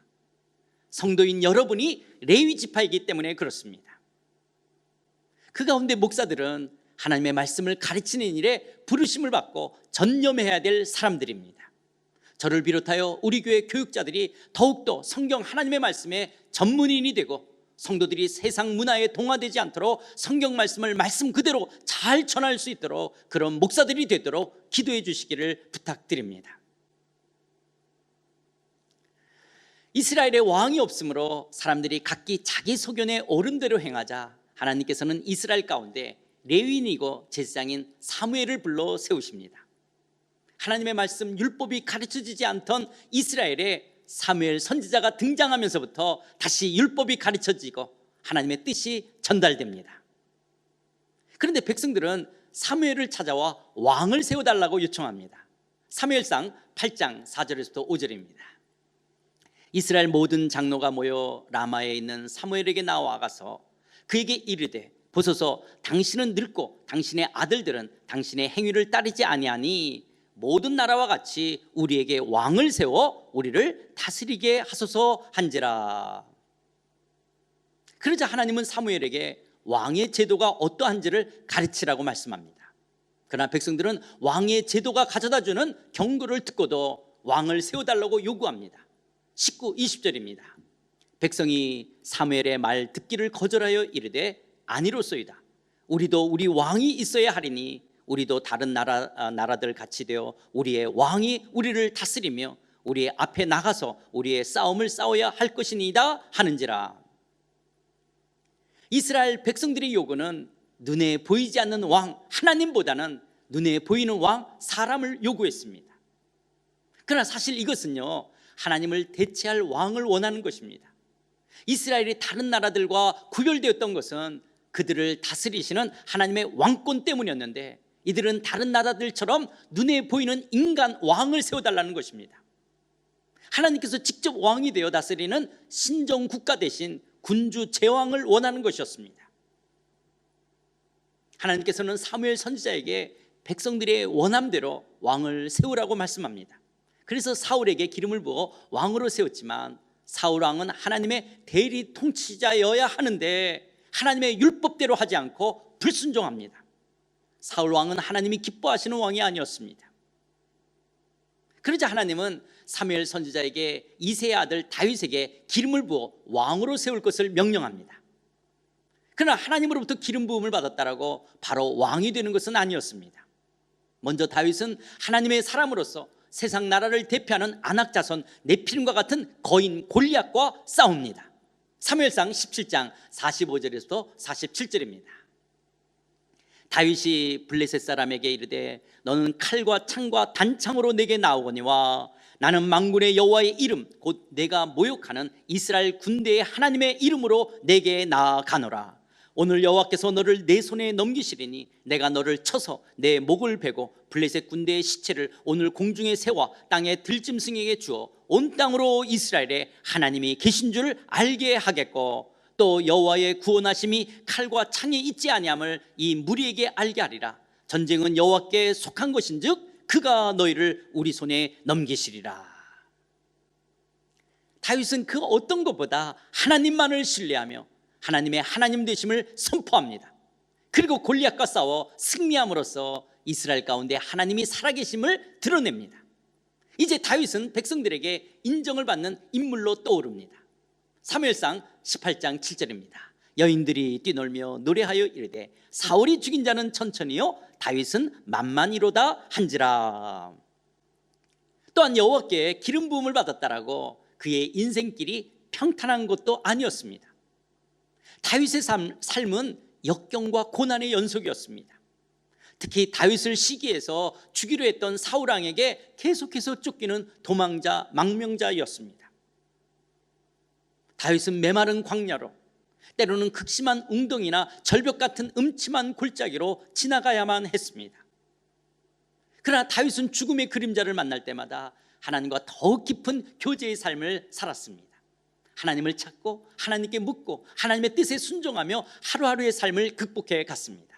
성도인 여러분이 레위 지파이기 때문에 그렇습니다. 그 가운데 목사들은 하나님의 말씀을 가르치는 일에 부르심을 받고 전념해야 될 사람들입니다. 저를 비롯하여 우리 교회 교육자들이 더욱더 성경 하나님의 말씀에 전문인이 되고 성도들이 세상 문화에 동화되지 않도록 성경 말씀을 말씀 그대로 잘 전할 수 있도록 그런 목사들이 되도록 기도해 주시기를 부탁드립니다. 이스라엘의 왕이 없으므로 사람들이 각기 자기 소견에 옳은 대로 행하자 하나님께서는 이스라엘 가운데 레위인이고 제사장인 사무엘을 불러 세우십니다. 하나님의 말씀 율법이 가르쳐지지 않던 이스라엘에 사무엘 선지자가 등장하면서부터 다시 율법이 가르쳐지고 하나님의 뜻이 전달됩니다. 그런데 백성들은 사무엘을 찾아와 왕을 세워달라고 요청합니다. 사무엘상 8장 4절에서부터 5절입니다. 이스라엘 모든 장로가 모여 라마에 있는 사무엘에게 나와가서 그에게 이르되 보소서 당신은 늙고 당신의 아들들은 당신의 행위를 따르지 아니하니 모든 나라와 같이 우리에게 왕을 세워 우리를 다스리게 하소서 한지라. 그러자 하나님은 사무엘에게 왕의 제도가 어떠한지를 가르치라고 말씀합니다. 그러나 백성들은 왕의 제도가 가져다주는 경고를 듣고도 왕을 세워달라고 요구합니다. 19, 20절입니다. 백성이 사무엘의 말 듣기를 거절하여 이르되 아니로소이다. 우리도 우리 왕이 있어야 하리니 우리도 다른 나라들 같이 되어 우리의 왕이 우리를 다스리며 우리의 앞에 나가서 우리의 싸움을 싸워야 할 것이니이다 하는지라. 이스라엘 백성들의 요구는 눈에 보이지 않는 왕 하나님보다는 눈에 보이는 왕 사람을 요구했습니다. 그러나 사실 이것은요, 하나님을 대체할 왕을 원하는 것입니다. 이스라엘이 다른 나라들과 구별되었던 것은 그들을 다스리시는 하나님의 왕권 때문이었는데, 이들은 다른 나라들처럼 눈에 보이는 인간 왕을 세워달라는 것입니다. 하나님께서 직접 왕이 되어 다스리는 신정 국가 대신 군주 제왕을 원하는 것이었습니다. 하나님께서는 사무엘 선지자에게 백성들의 원함대로 왕을 세우라고 말씀합니다. 그래서 사울에게 기름을 부어 왕으로 세웠지만, 사울 왕은 하나님의 대리 통치자여야 하는데 하나님의 율법대로 하지 않고 불순종합니다. 사울 왕은 하나님이 기뻐하시는 왕이 아니었습니다. 그러자 하나님은 사무엘 선지자에게 이새의 아들 다윗에게 기름을 부어 왕으로 세울 것을 명령합니다. 그러나 하나님으로부터 기름 부음을 받았다라고 바로 왕이 되는 것은 아니었습니다. 먼저 다윗은 하나님의 사람으로서 세상 나라를 대표하는 아낙 자손 네피림과 같은 거인 골리앗과 싸웁니다. 사무엘상 17장 45절에서 47절입니다. 다윗이 블레셋 사람에게 이르되 너는 칼과 창과 단창으로 내게 나오거니와 나는 만군의 여호와의 이름 곧 내가 모욕하는 이스라엘 군대의 하나님의 이름으로 내게 나아가노라. 오늘 여호와께서 너를 내 손에 넘기시리니 내가 너를 쳐서 내 목을 베고 블레셋 군대의 시체를 오늘 공중에 세워 땅의 들짐승에게 주어 온 땅으로 이스라엘에 하나님이 계신 줄 알게 하겠고, 또 여호와의 구원하심이 칼과 창에 있지 아니함을 이 무리에게 알게 하리라. 전쟁은 여호와께 속한 것인즉 그가 너희를 우리 손에 넘기시리라. 다윗은 그 어떤 것보다 하나님만을 신뢰하며 하나님의 하나님 되심을 선포합니다. 그리고 골리앗과 싸워 승리함으로써 이스라엘 가운데 하나님이 살아계심을 드러냅니다. 이제 다윗은 백성들에게 인정을 받는 인물로 떠오릅니다. 사무엘상 18장 7절입니다. 여인들이 뛰놀며 노래하여 이르되 사울이 죽인 자는 천천히요 다윗은 만만히로다 한지라. 또한 여호와께 기름 부음을 받았다라고 그의 인생길이 평탄한 것도 아니었습니다. 다윗의 삶은 역경과 고난의 연속이었습니다. 특히 다윗을 시기해서 죽이려 했던 사울 왕에게 계속해서 쫓기는 도망자, 망명자였습니다. 다윗은 메마른 광야로, 때로는 극심한 웅덩이나 절벽 같은 음침한 골짜기로 지나가야만 했습니다. 그러나 다윗은 죽음의 그림자를 만날 때마다 하나님과 더욱 깊은 교제의 삶을 살았습니다. 하나님을 찾고 하나님께 묻고 하나님의 뜻에 순종하며 하루하루의 삶을 극복해 갔습니다.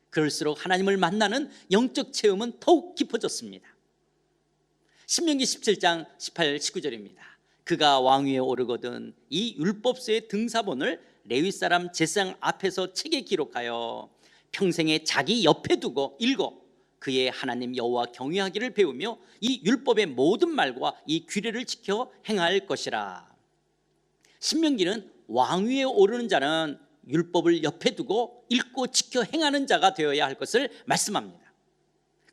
그럴수록 하나님을 만나는 영적 체험은 더욱 깊어졌습니다. 신명기 17장 18, 19절입니다. 그가 왕위에 오르거든 이 율법서의 등사본을 레위 사람 제사장 앞에서 책에 기록하여 평생에 자기 옆에 두고 읽어 그의 하나님 여호와 경외하기를 배우며 이 율법의 모든 말과 이 규례를 지켜 행할 것이라. 신명기는 왕위에 오르는 자는 율법을 옆에 두고 읽고 지켜 행하는 자가 되어야 할 것을 말씀합니다.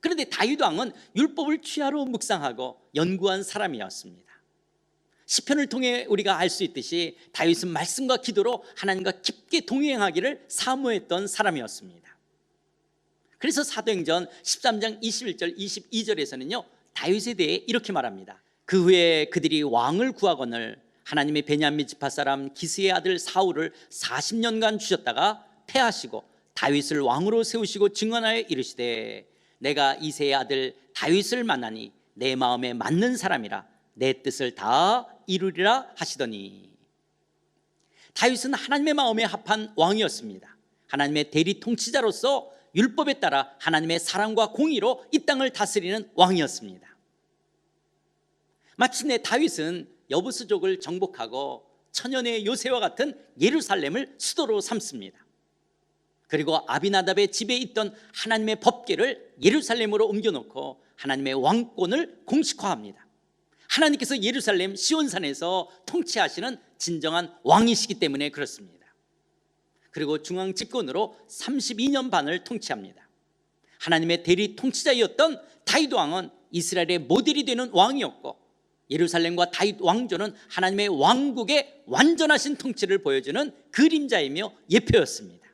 그런데 다윗 왕은 율법을 취하로 묵상하고 연구한 사람이었습니다. 시편을 통해 우리가 알 수 있듯이 다윗은 말씀과 기도로 하나님과 깊게 동행하기를 사모했던 사람이었습니다. 그래서 사도행전 13장 21절 22절에서는요 다윗에 대해 이렇게 말합니다. 그 후에 그들이 왕을 구하거늘 하나님의 베냐민 지파 사람 기스의 아들 사울을 40년간 주셨다가 패하시고 다윗을 왕으로 세우시고 증언하여 이르시되 내가 이새의 아들 다윗을 만나니 내 마음에 맞는 사람이라 내 뜻을 다 이루리라 하시더니. 다윗은 하나님의 마음에 합한 왕이었습니다. 하나님의 대리 통치자로서 율법에 따라 하나님의 사랑과 공의로 이 땅을 다스리는 왕이었습니다. 마침내 다윗은 여부수족을 정복하고 천연의 요새와 같은 예루살렘을 수도로 삼습니다. 그리고 아비나답의 집에 있던 하나님의 법궤를 예루살렘으로 옮겨놓고 하나님의 왕권을 공식화합니다. 하나님께서 예루살렘 시온산에서 통치하시는 진정한 왕이시기 때문에 그렇습니다. 그리고 중앙 집권으로 32년 반을 통치합니다. 하나님의 대리 통치자였던 다윗 왕은 이스라엘의 모델이 되는 왕이었고 예루살렘과 다윗 왕조는 하나님의 왕국의 완전하신 통치를 보여주는 그림자이며 예표였습니다.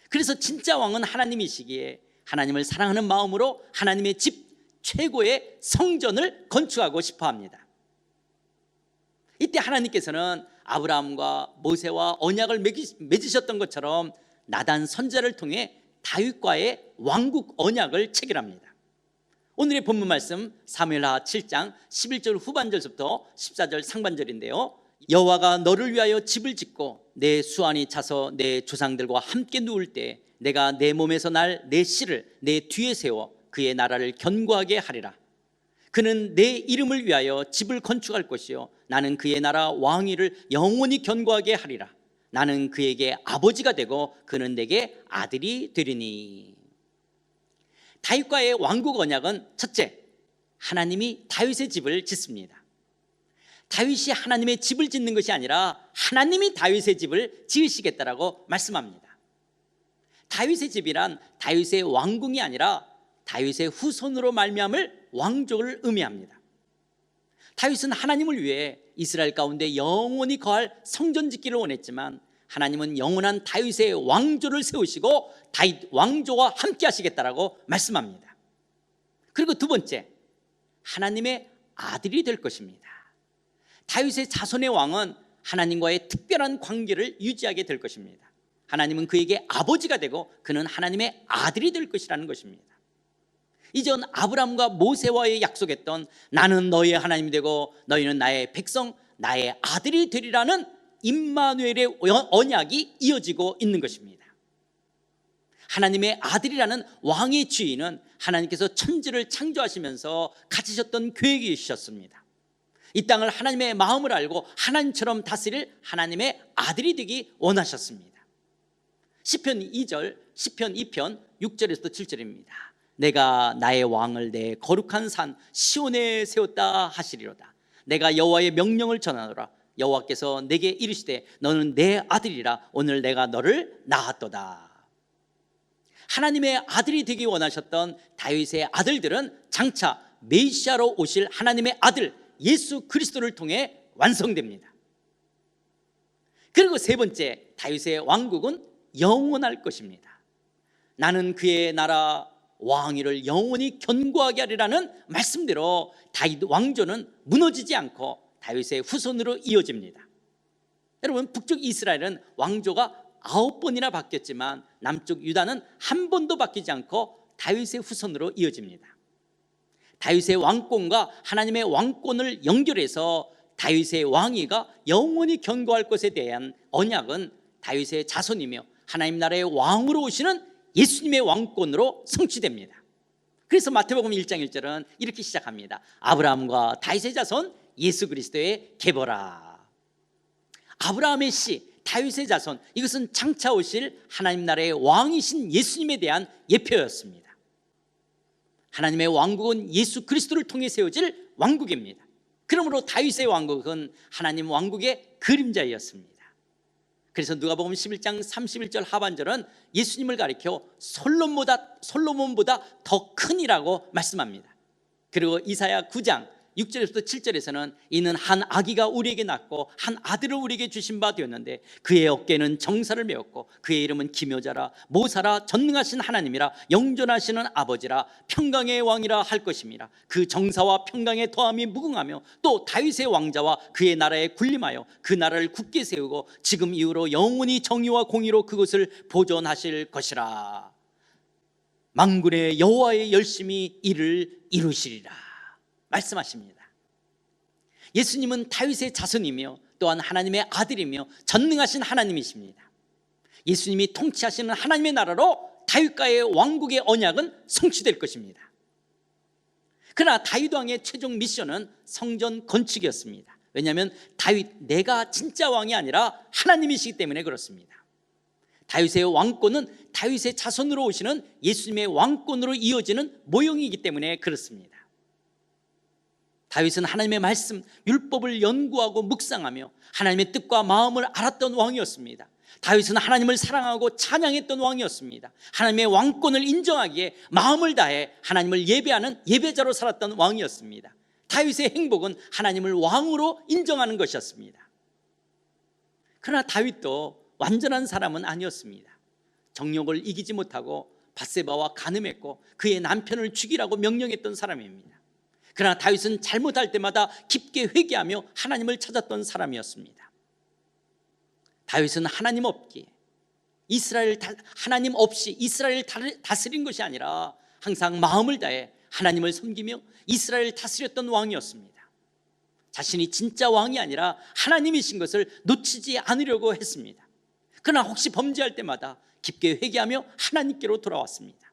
그래서 진짜 왕은 하나님이시기에 하나님을 사랑하는 마음으로 하나님의 집 최고의 성전을 건축하고 싶어 합니다. 이때 하나님께서는 아브라함과 모세와 언약을 맺으셨던 것처럼 나단 선지자를 통해 다윗과의 왕국 언약을 체결합니다. 오늘의 본문 말씀 사무엘하 7장 11절 후반절부터 14절 상반절인데요. 여호와가 너를 위하여 집을 짓고 내 수완이 차서 내 조상들과 함께 누울 때 내가 내 몸에서 날 내 씨를 내 뒤에 세워 그의 나라를 견고하게 하리라. 그는 내 이름을 위하여 집을 건축할 것이요 나는 그의 나라 왕위를 영원히 견고하게 하리라. 나는 그에게 아버지가 되고 그는 내게 아들이 되리니. 다윗과의 왕국 언약은 첫째, 하나님이 다윗의 집을 짓습니다. 다윗이 하나님의 집을 짓는 것이 아니라 하나님이 다윗의 집을 지으시겠다라고 말씀합니다. 다윗의 집이란 다윗의 왕궁이 아니라 다윗의 후손으로 말미암을 왕족을 의미합니다. 다윗은 하나님을 위해 이스라엘 가운데 영원히 거할 성전 짓기를 원했지만 하나님은 영원한 다윗의 왕조를 세우시고 다윗 왕조와 함께 하시겠다라고 말씀합니다. 그리고 두 번째, 하나님의 아들이 될 것입니다. 다윗의 자손의 왕은 하나님과의 특별한 관계를 유지하게 될 것입니다. 하나님은 그에게 아버지가 되고 그는 하나님의 아들이 될 것이라는 것입니다. 이전 아브라함과 모세와의 약속했던 나는 너의 하나님이 되고 너희는 나의 백성, 나의 아들이 되리라는 임마누엘의 언약이 이어지고 있는 것입니다. 하나님의 아들이라는 왕의 지위는 하나님께서 천지를 창조하시면서 가지셨던 계획이셨습니다. 이 땅을 하나님의 마음을 알고 하나님처럼 다스릴 하나님의 아들이 되기 원하셨습니다. 시편 2절, 시편 2편 6절에서 7절입니다. 내가 나의 왕을 내 거룩한 산 시온에 세웠다 하시리로다. 내가 여호와의 명령을 전하노라. 여호와께서 내게 이르시되 너는 내 아들이라. 오늘 내가 너를 낳았도다. 하나님의 아들이 되기 원하셨던 다윗의 아들들은 장차 메시아로 오실 하나님의 아들 예수 그리스도를 통해 완성됩니다. 그리고 세 번째, 다윗의 왕국은 영원할 것입니다. 나는 그의 나라 왕위를 영원히 견고하게 하리라는 말씀대로 다윗 왕조는 무너지지 않고 다윗의 후손으로 이어집니다. 여러분, 북쪽 이스라엘은 왕조가 9번이나 바뀌었지만 남쪽 유다는 한 번도 바뀌지 않고 다윗의 후손으로 이어집니다. 다윗의 왕권과 하나님의 왕권을 연결해서 다윗의 왕위가 영원히 견고할 것에 대한 언약은 다윗의 자손이며 하나님 나라의 왕으로 오시는 예수님의 왕권으로 성취됩니다. 그래서 마태복음 1장 1절은 이렇게 시작합니다. 아브라함과 다윗의 자손 예수 그리스도의 계보라. 아브라함의 씨 다윗의 자손, 이것은 장차 오실 하나님 나라의 왕이신 예수님에 대한 예표였습니다. 하나님의 왕국은 예수 그리스도를 통해 세워질 왕국입니다. 그러므로 다윗의 왕국은 하나님 왕국의 그림자였습니다. 그래서 누가복음 11장 31절 하반절은 예수님을 가리켜 솔로몬보다 더 큰이라고 말씀합니다. 그리고 이사야 9장 6절에서부터 7절에서는 이는 한 아기가 우리에게 낳고 한 아들을 우리에게 주신 바 되었는데 그의 어깨는 정사를 메었고 그의 이름은 기묘자라 모사라 전능하신 하나님이라 영존하시는 아버지라 평강의 왕이라 할 것임이라. 그 정사와 평강의 더함이 무궁하며 또 다윗의 왕자와 그의 나라에 군림하여 그 나라를 굳게 세우고 지금 이후로 영원히 정의와 공의로 그것을 보존하실 것이라. 만군의 여호와의 열심히 이를 이루시리라 말씀하십니다. 예수님은 다윗의 자손이며 또한 하나님의 아들이며 전능하신 하나님이십니다. 예수님이 통치하시는 하나님의 나라로 다윗과의 왕국의 언약은 성취될 것입니다. 그러나 다윗 왕의 최종 미션은 성전 건축이었습니다. 왜냐하면 다윗, 내가 진짜 왕이 아니라 하나님이시기 때문에 그렇습니다. 다윗의 왕권은 다윗의 자손으로 오시는 예수님의 왕권으로 이어지는 모형이기 때문에 그렇습니다. 다윗은 하나님의 말씀, 율법을 연구하고 묵상하며 하나님의 뜻과 마음을 알았던 왕이었습니다. 다윗은 하나님을 사랑하고 찬양했던 왕이었습니다. 하나님의 왕권을 인정하기에 마음을 다해 하나님을 예배하는 예배자로 살았던 왕이었습니다. 다윗의 행복은 하나님을 왕으로 인정하는 것이었습니다. 그러나 다윗도 완전한 사람은 아니었습니다. 정욕을 이기지 못하고 밧세바와 간음했고 그의 남편을 죽이라고 명령했던 사람입니다. 그러나 다윗은 잘못할 때마다 깊게 회개하며 하나님을 찾았던 사람이었습니다. 다윗은 하나님 없기에 하나님 없이 이스라엘을 다스린 것이 아니라 항상 마음을 다해 하나님을 섬기며 이스라엘을 다스렸던 왕이었습니다. 자신이 진짜 왕이 아니라 하나님이신 것을 놓치지 않으려고 했습니다. 그러나 혹시 범죄할 때마다 깊게 회개하며 하나님께로 돌아왔습니다.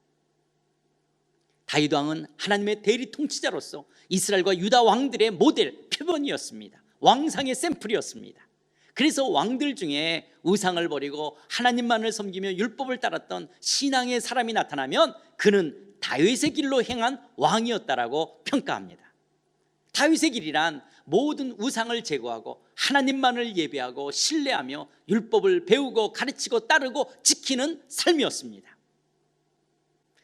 다윗 왕은 하나님의 대리 통치자로서 이스라엘과 유다 왕들의 모델, 표본이었습니다. 왕상의 샘플이었습니다. 그래서 왕들 중에 우상을 버리고 하나님만을 섬기며 율법을 따랐던 신앙의 사람이 나타나면 그는 다윗의 길로 행한 왕이었다라고 평가합니다. 다윗의 길이란 모든 우상을 제거하고 하나님만을 예배하고 신뢰하며 율법을 배우고 가르치고 따르고 지키는 삶이었습니다.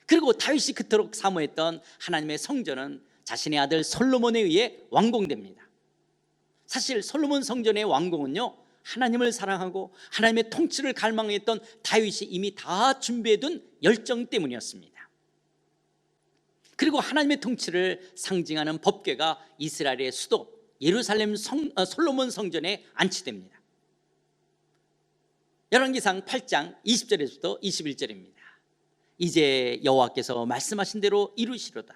그리고 다윗이 그토록 사모했던 하나님의 성전은 자신의 아들 솔로몬에 의해 완공됩니다. 사실 솔로몬 성전의 완공은요, 하나님을 사랑하고 하나님의 통치를 갈망했던 다윗이 이미 다 준비해둔 열정 때문이었습니다. 그리고 하나님의 통치를 상징하는 법궤가 이스라엘의 수도 예루살렘 솔로몬 성전에 안치됩니다. 열왕기상 8장 20절에서부터 21절입니다. 이제 여호와께서 말씀하신 대로 이루시로다.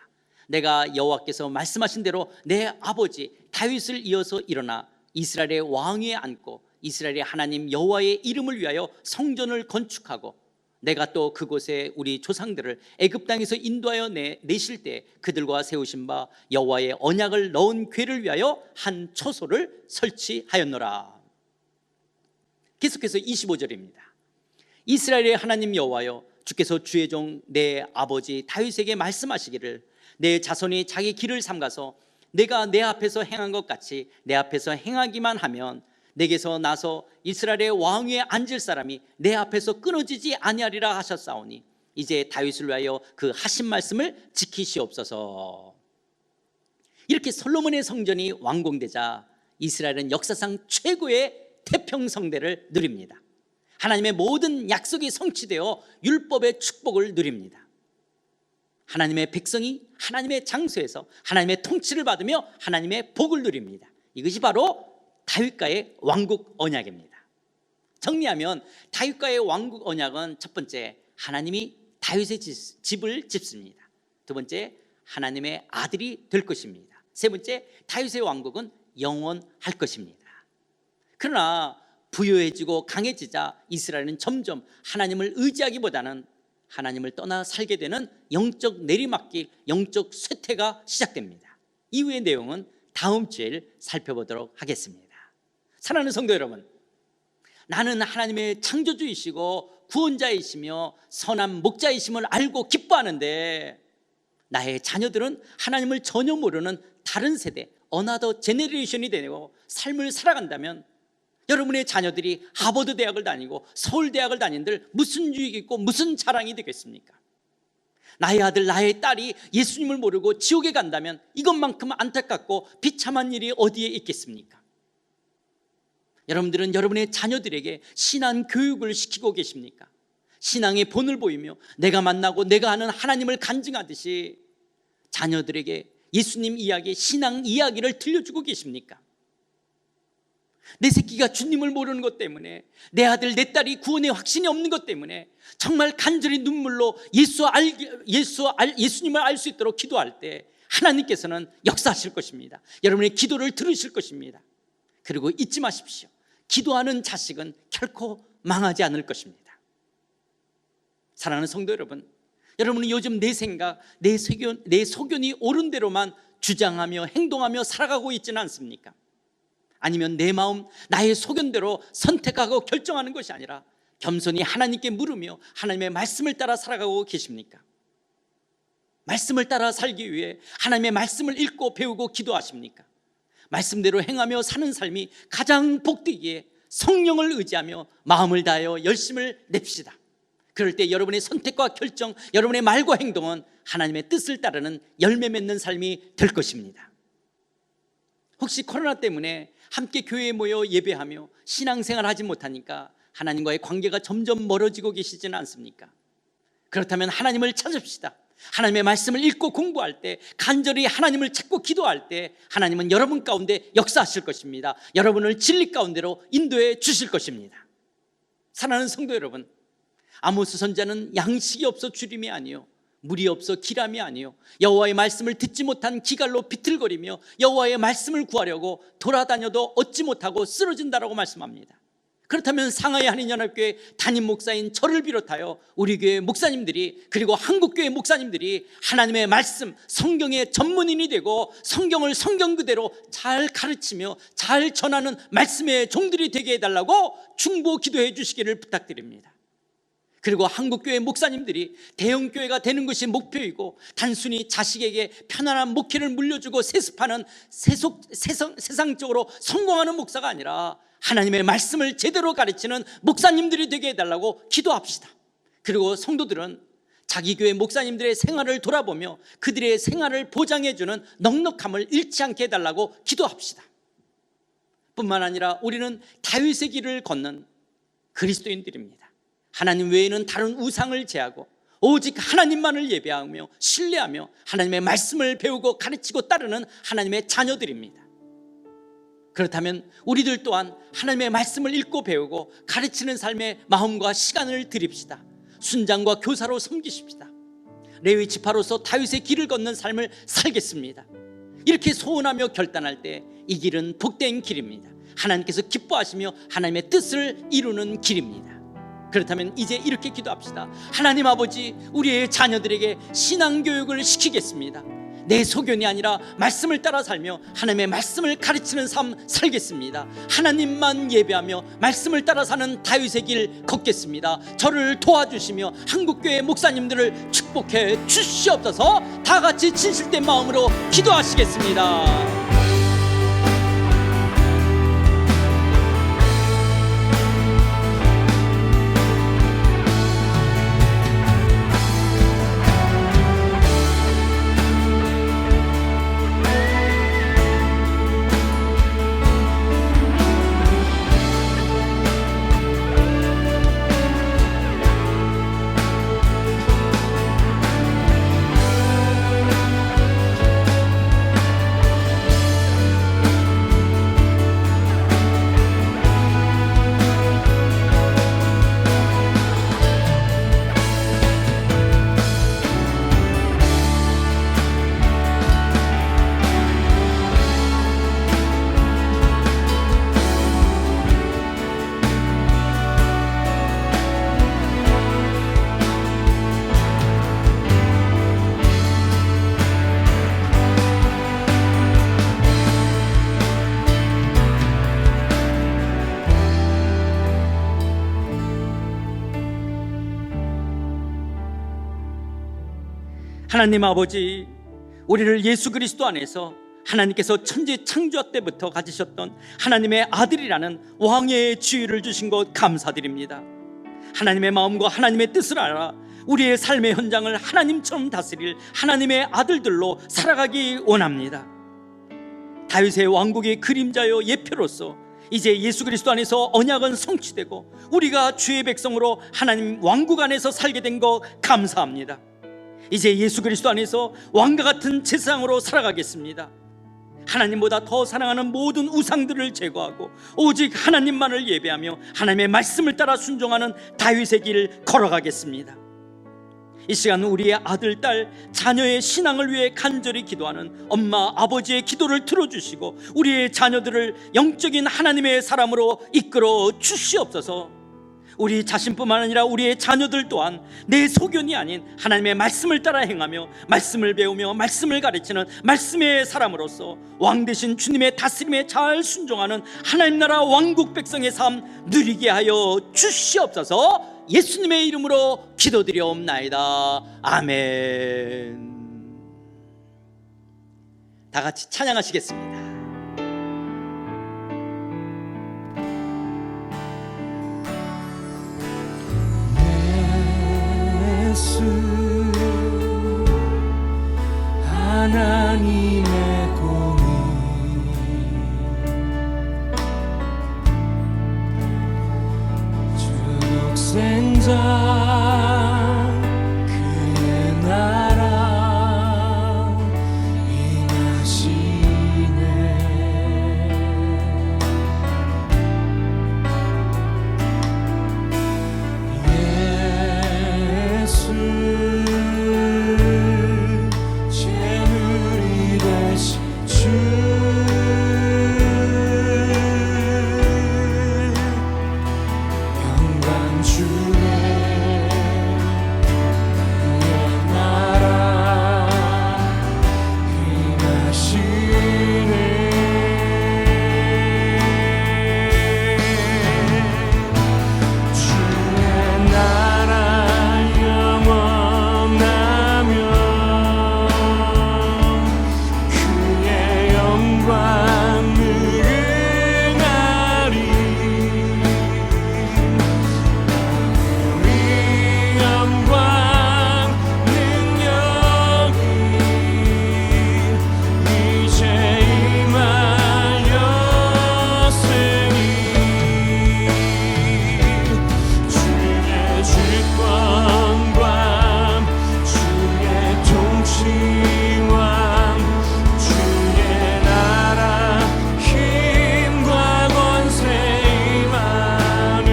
내가 여호와께서 말씀하신 대로 내 아버지 다윗을 이어서 일어나 이스라엘의 왕위에 앉고 이스라엘의 하나님 여호와의 이름을 위하여 성전을 건축하고 내가 또 그곳에 우리 조상들을 애굽 땅에서 인도하여 내실 때 그들과 세우신 바 여호와의 언약을 넣은 궤를 위하여 한 초소를 설치하였노라. 계속해서 25절입니다. 이스라엘의 하나님 여호와여, 주께서 주의 종 내 아버지 다윗에게 말씀하시기를 내 자손이 자기 길을 삼가서 내가 내 앞에서 행한 것 같이 내 앞에서 행하기만 하면 내게서 나서 이스라엘의 왕위에 앉을 사람이 내 앞에서 끊어지지 아니하리라 하셨사오니 이제 다윗을 위하여 그 하신 말씀을 지키시옵소서. 이렇게 솔로몬의 성전이 완공되자 이스라엘은 역사상 최고의 태평성대를 누립니다. 하나님의 모든 약속이 성취되어 율법의 축복을 누립니다. 하나님의 백성이 하나님의 장소에서 하나님의 통치를 받으며 하나님의 복을 누립니다. 이것이 바로 다윗과의 왕국 언약입니다. 정리하면 다윗과의 왕국 언약은 첫 번째, 하나님이 다윗의 집을 짓습니다. 두 번째, 하나님의 아들이 될 것입니다. 세 번째, 다윗의 왕국은 영원할 것입니다. 그러나 부유해지고 강해지자 이스라엘은 점점 하나님을 의지하기보다는 하나님을 떠나 살게 되는 영적 내리막길, 영적 쇠퇴가 시작됩니다. 이후의 내용은 다음 주에 살펴보도록 하겠습니다. 사랑하는 성도 여러분, 나는 하나님의 창조주이시고 구원자이시며 선한 목자이심을 알고 기뻐하는데 나의 자녀들은 하나님을 전혀 모르는 다른 세대, 어나더 제네레이션이 되고 삶을 살아간다면 여러분의 자녀들이 하버드 대학을 다니고 서울대학을 다닌들 무슨 유익이 있고 무슨 자랑이 되겠습니까? 나의 아들, 나의 딸이 예수님을 모르고 지옥에 간다면 이것만큼 안타깝고 비참한 일이 어디에 있겠습니까? 여러분들은 여러분의 자녀들에게 신앙 교육을 시키고 계십니까? 신앙의 본을 보이며 내가 만나고 내가 아는 하나님을 간증하듯이 자녀들에게 예수님 이야기, 신앙 이야기를 들려주고 계십니까? 내 새끼가 주님을 모르는 것 때문에, 내 아들, 내 딸이 구원의 확신이 없는 것 때문에 정말 간절히 눈물로 예수님을 알 수 있도록 기도할 때 하나님께서는 역사하실 것입니다. 여러분의 기도를 들으실 것입니다. 그리고 잊지 마십시오. 기도하는 자식은 결코 망하지 않을 것입니다. 사랑하는 성도 여러분, 여러분은 요즘 내 생각, 내 소견이 옳은 대로만 주장하며 행동하며 살아가고 있지는 않습니까? 아니면 내 마음, 나의 소견대로 선택하고 결정하는 것이 아니라 겸손히 하나님께 물으며 하나님의 말씀을 따라 살아가고 계십니까? 말씀을 따라 살기 위해 하나님의 말씀을 읽고 배우고 기도하십니까? 말씀대로 행하며 사는 삶이 가장 복되기에 성령을 의지하며 마음을 다하여 열심을 냅시다. 그럴 때 여러분의 선택과 결정, 여러분의 말과 행동은 하나님의 뜻을 따르는 열매 맺는 삶이 될 것입니다. 혹시 코로나 때문에 함께 교회에 모여 예배하며 신앙생활 하지 못하니까 하나님과의 관계가 점점 멀어지고 계시지는 않습니까? 그렇다면 하나님을 찾읍시다. 하나님의 말씀을 읽고 공부할 때, 간절히 하나님을 찾고 기도할 때 하나님은 여러분 가운데 역사하실 것입니다. 여러분을 진리 가운데로 인도해 주실 것입니다. 사랑하는 성도 여러분, 아모스 선지자는 양식이 없어 주림이 아니요 물이 없어 기람이 아니요 여호와의 말씀을 듣지 못한 기갈로 비틀거리며 여호와의 말씀을 구하려고 돌아다녀도 얻지 못하고 쓰러진다라고 말씀합니다. 그렇다면 상하이 한인연합교회 담임 목사인 저를 비롯하여 우리 교회 목사님들이, 그리고 한국교회 목사님들이 하나님의 말씀, 성경의 전문인이 되고 성경을 성경 그대로 잘 가르치며 잘 전하는 말씀의 종들이 되게 해달라고 중보 기도해 주시기를 부탁드립니다. 그리고 한국교회 목사님들이 대형교회가 되는 것이 목표이고 단순히 자식에게 편안한 목회를 물려주고 세습하는 세상적으로 성공하는 목사가 아니라 하나님의 말씀을 제대로 가르치는 목사님들이 되게 해달라고 기도합시다. 그리고 성도들은 자기 교회 목사님들의 생활을 돌아보며 그들의 생활을 보장해주는 넉넉함을 잃지 않게 해달라고 기도합시다. 뿐만 아니라 우리는 다윗의 길을 걷는 그리스도인들입니다. 하나님 외에는 다른 우상을 제하고 오직 하나님만을 예배하며 신뢰하며 하나님의 말씀을 배우고 가르치고 따르는 하나님의 자녀들입니다. 그렇다면 우리들 또한 하나님의 말씀을 읽고 배우고 가르치는 삶에 마음과 시간을 드립시다. 순장과 교사로 섬기십시다. 레위 지파로서 다윗의 길을 걷는 삶을 살겠습니다. 이렇게 소원하며 결단할 때 이 길은 복된 길입니다. 하나님께서 기뻐하시며 하나님의 뜻을 이루는 길입니다. 그렇다면 이제 이렇게 기도합시다. 하나님 아버지, 우리의 자녀들에게 신앙교육을 시키겠습니다. 내 소견이 아니라 말씀을 따라 살며 하나님의 말씀을 가르치는 삶 살겠습니다. 하나님만 예배하며 말씀을 따라 사는 다윗의 길 걷겠습니다. 저를 도와주시며 한국교회 목사님들을 축복해 주시옵소서. 다 같이 진실된 마음으로 기도하시겠습니다. 하나님 아버지, 우리를 예수 그리스도 안에서 하나님께서 천지 창조 때부터 가지셨던 하나님의 아들이라는 왕의 지위를 주신 것 감사드립니다. 하나님의 마음과 하나님의 뜻을 알아 우리의 삶의 현장을 하나님처럼 다스릴 하나님의 아들들로 살아가기 원합니다. 다윗의 왕국의 그림자요 예표로서 이제 예수 그리스도 안에서 언약은 성취되고 우리가 주의 백성으로 하나님 왕국 안에서 살게 된 것 감사합니다. 이제 예수 그리스도 안에서 왕과 같은 제사장으로 살아가겠습니다. 하나님보다 더 사랑하는 모든 우상들을 제거하고 오직 하나님만을 예배하며 하나님의 말씀을 따라 순종하는 다윗의 길을 걸어가겠습니다. 이 시간 우리의 아들, 딸, 자녀의 신앙을 위해 간절히 기도하는 엄마, 아버지의 기도를 들어주시고 우리의 자녀들을 영적인 하나님의 사람으로 이끌어 주시옵소서. 우리 자신뿐만 아니라 우리의 자녀들 또한 내 소견이 아닌 하나님의 말씀을 따라 행하며 말씀을 배우며 말씀을 가르치는 말씀의 사람으로서 왕 되신 주님의 다스림에 잘 순종하는 하나님 나라 왕국 백성의 삶 누리게 하여 주시옵소서. 예수님의 이름으로 기도드리옵나이다. 아멘. 다 같이 찬양하시겠습니다. 예수 하나님의 공의 살아계신 주 영광 주의 나라 임하시네 주의 나라 영원하며 그의 영광을 응하리 우리 영광 능력이 이제 임하였으니 주의 주권과 주의 통치와 주의 나라 힘과 권세 임하네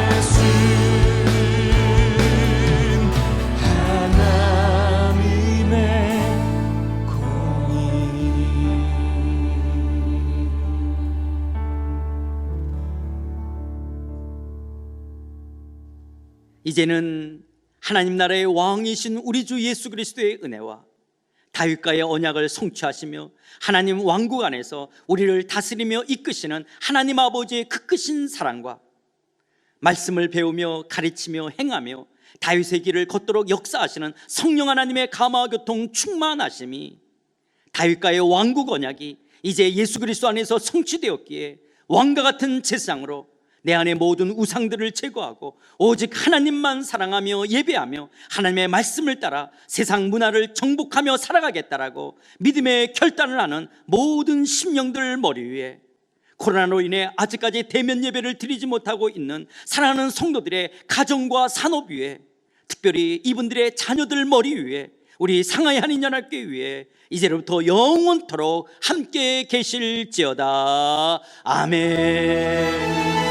예수 하나님의 공의 이제는 하나님 나라의 왕이신 우리 주 예수 그리스도의 은혜와 다윗과의 언약을 성취하시며 하나님 왕국 안에서 우리를 다스리며 이끄시는 하나님 아버지의 그 크신 사랑과 말씀을 배우며 가르치며 행하며 다윗의 길을 걷도록 역사하시는 성령 하나님의 감화와 교통 충만하심이 다윗과의 왕국 언약이 이제 예수 그리스도 안에서 성취되었기에 왕과 같은 제사장으로 내 안의 모든 우상들을 제거하고 오직 하나님만 사랑하며 예배하며 하나님의 말씀을 따라 세상 문화를 정복하며 살아가겠다라고 믿음의 결단을 하는 모든 심령들 머리 위에 코로나로 인해 아직까지 대면 예배를 드리지 못하고 있는 사랑하는 성도들의 가정과 산업 위에 특별히 이분들의 자녀들 머리 위에 우리 상하이 한인연합교회 위에 이제로부터 영원토록 함께 계실지어다. 아멘.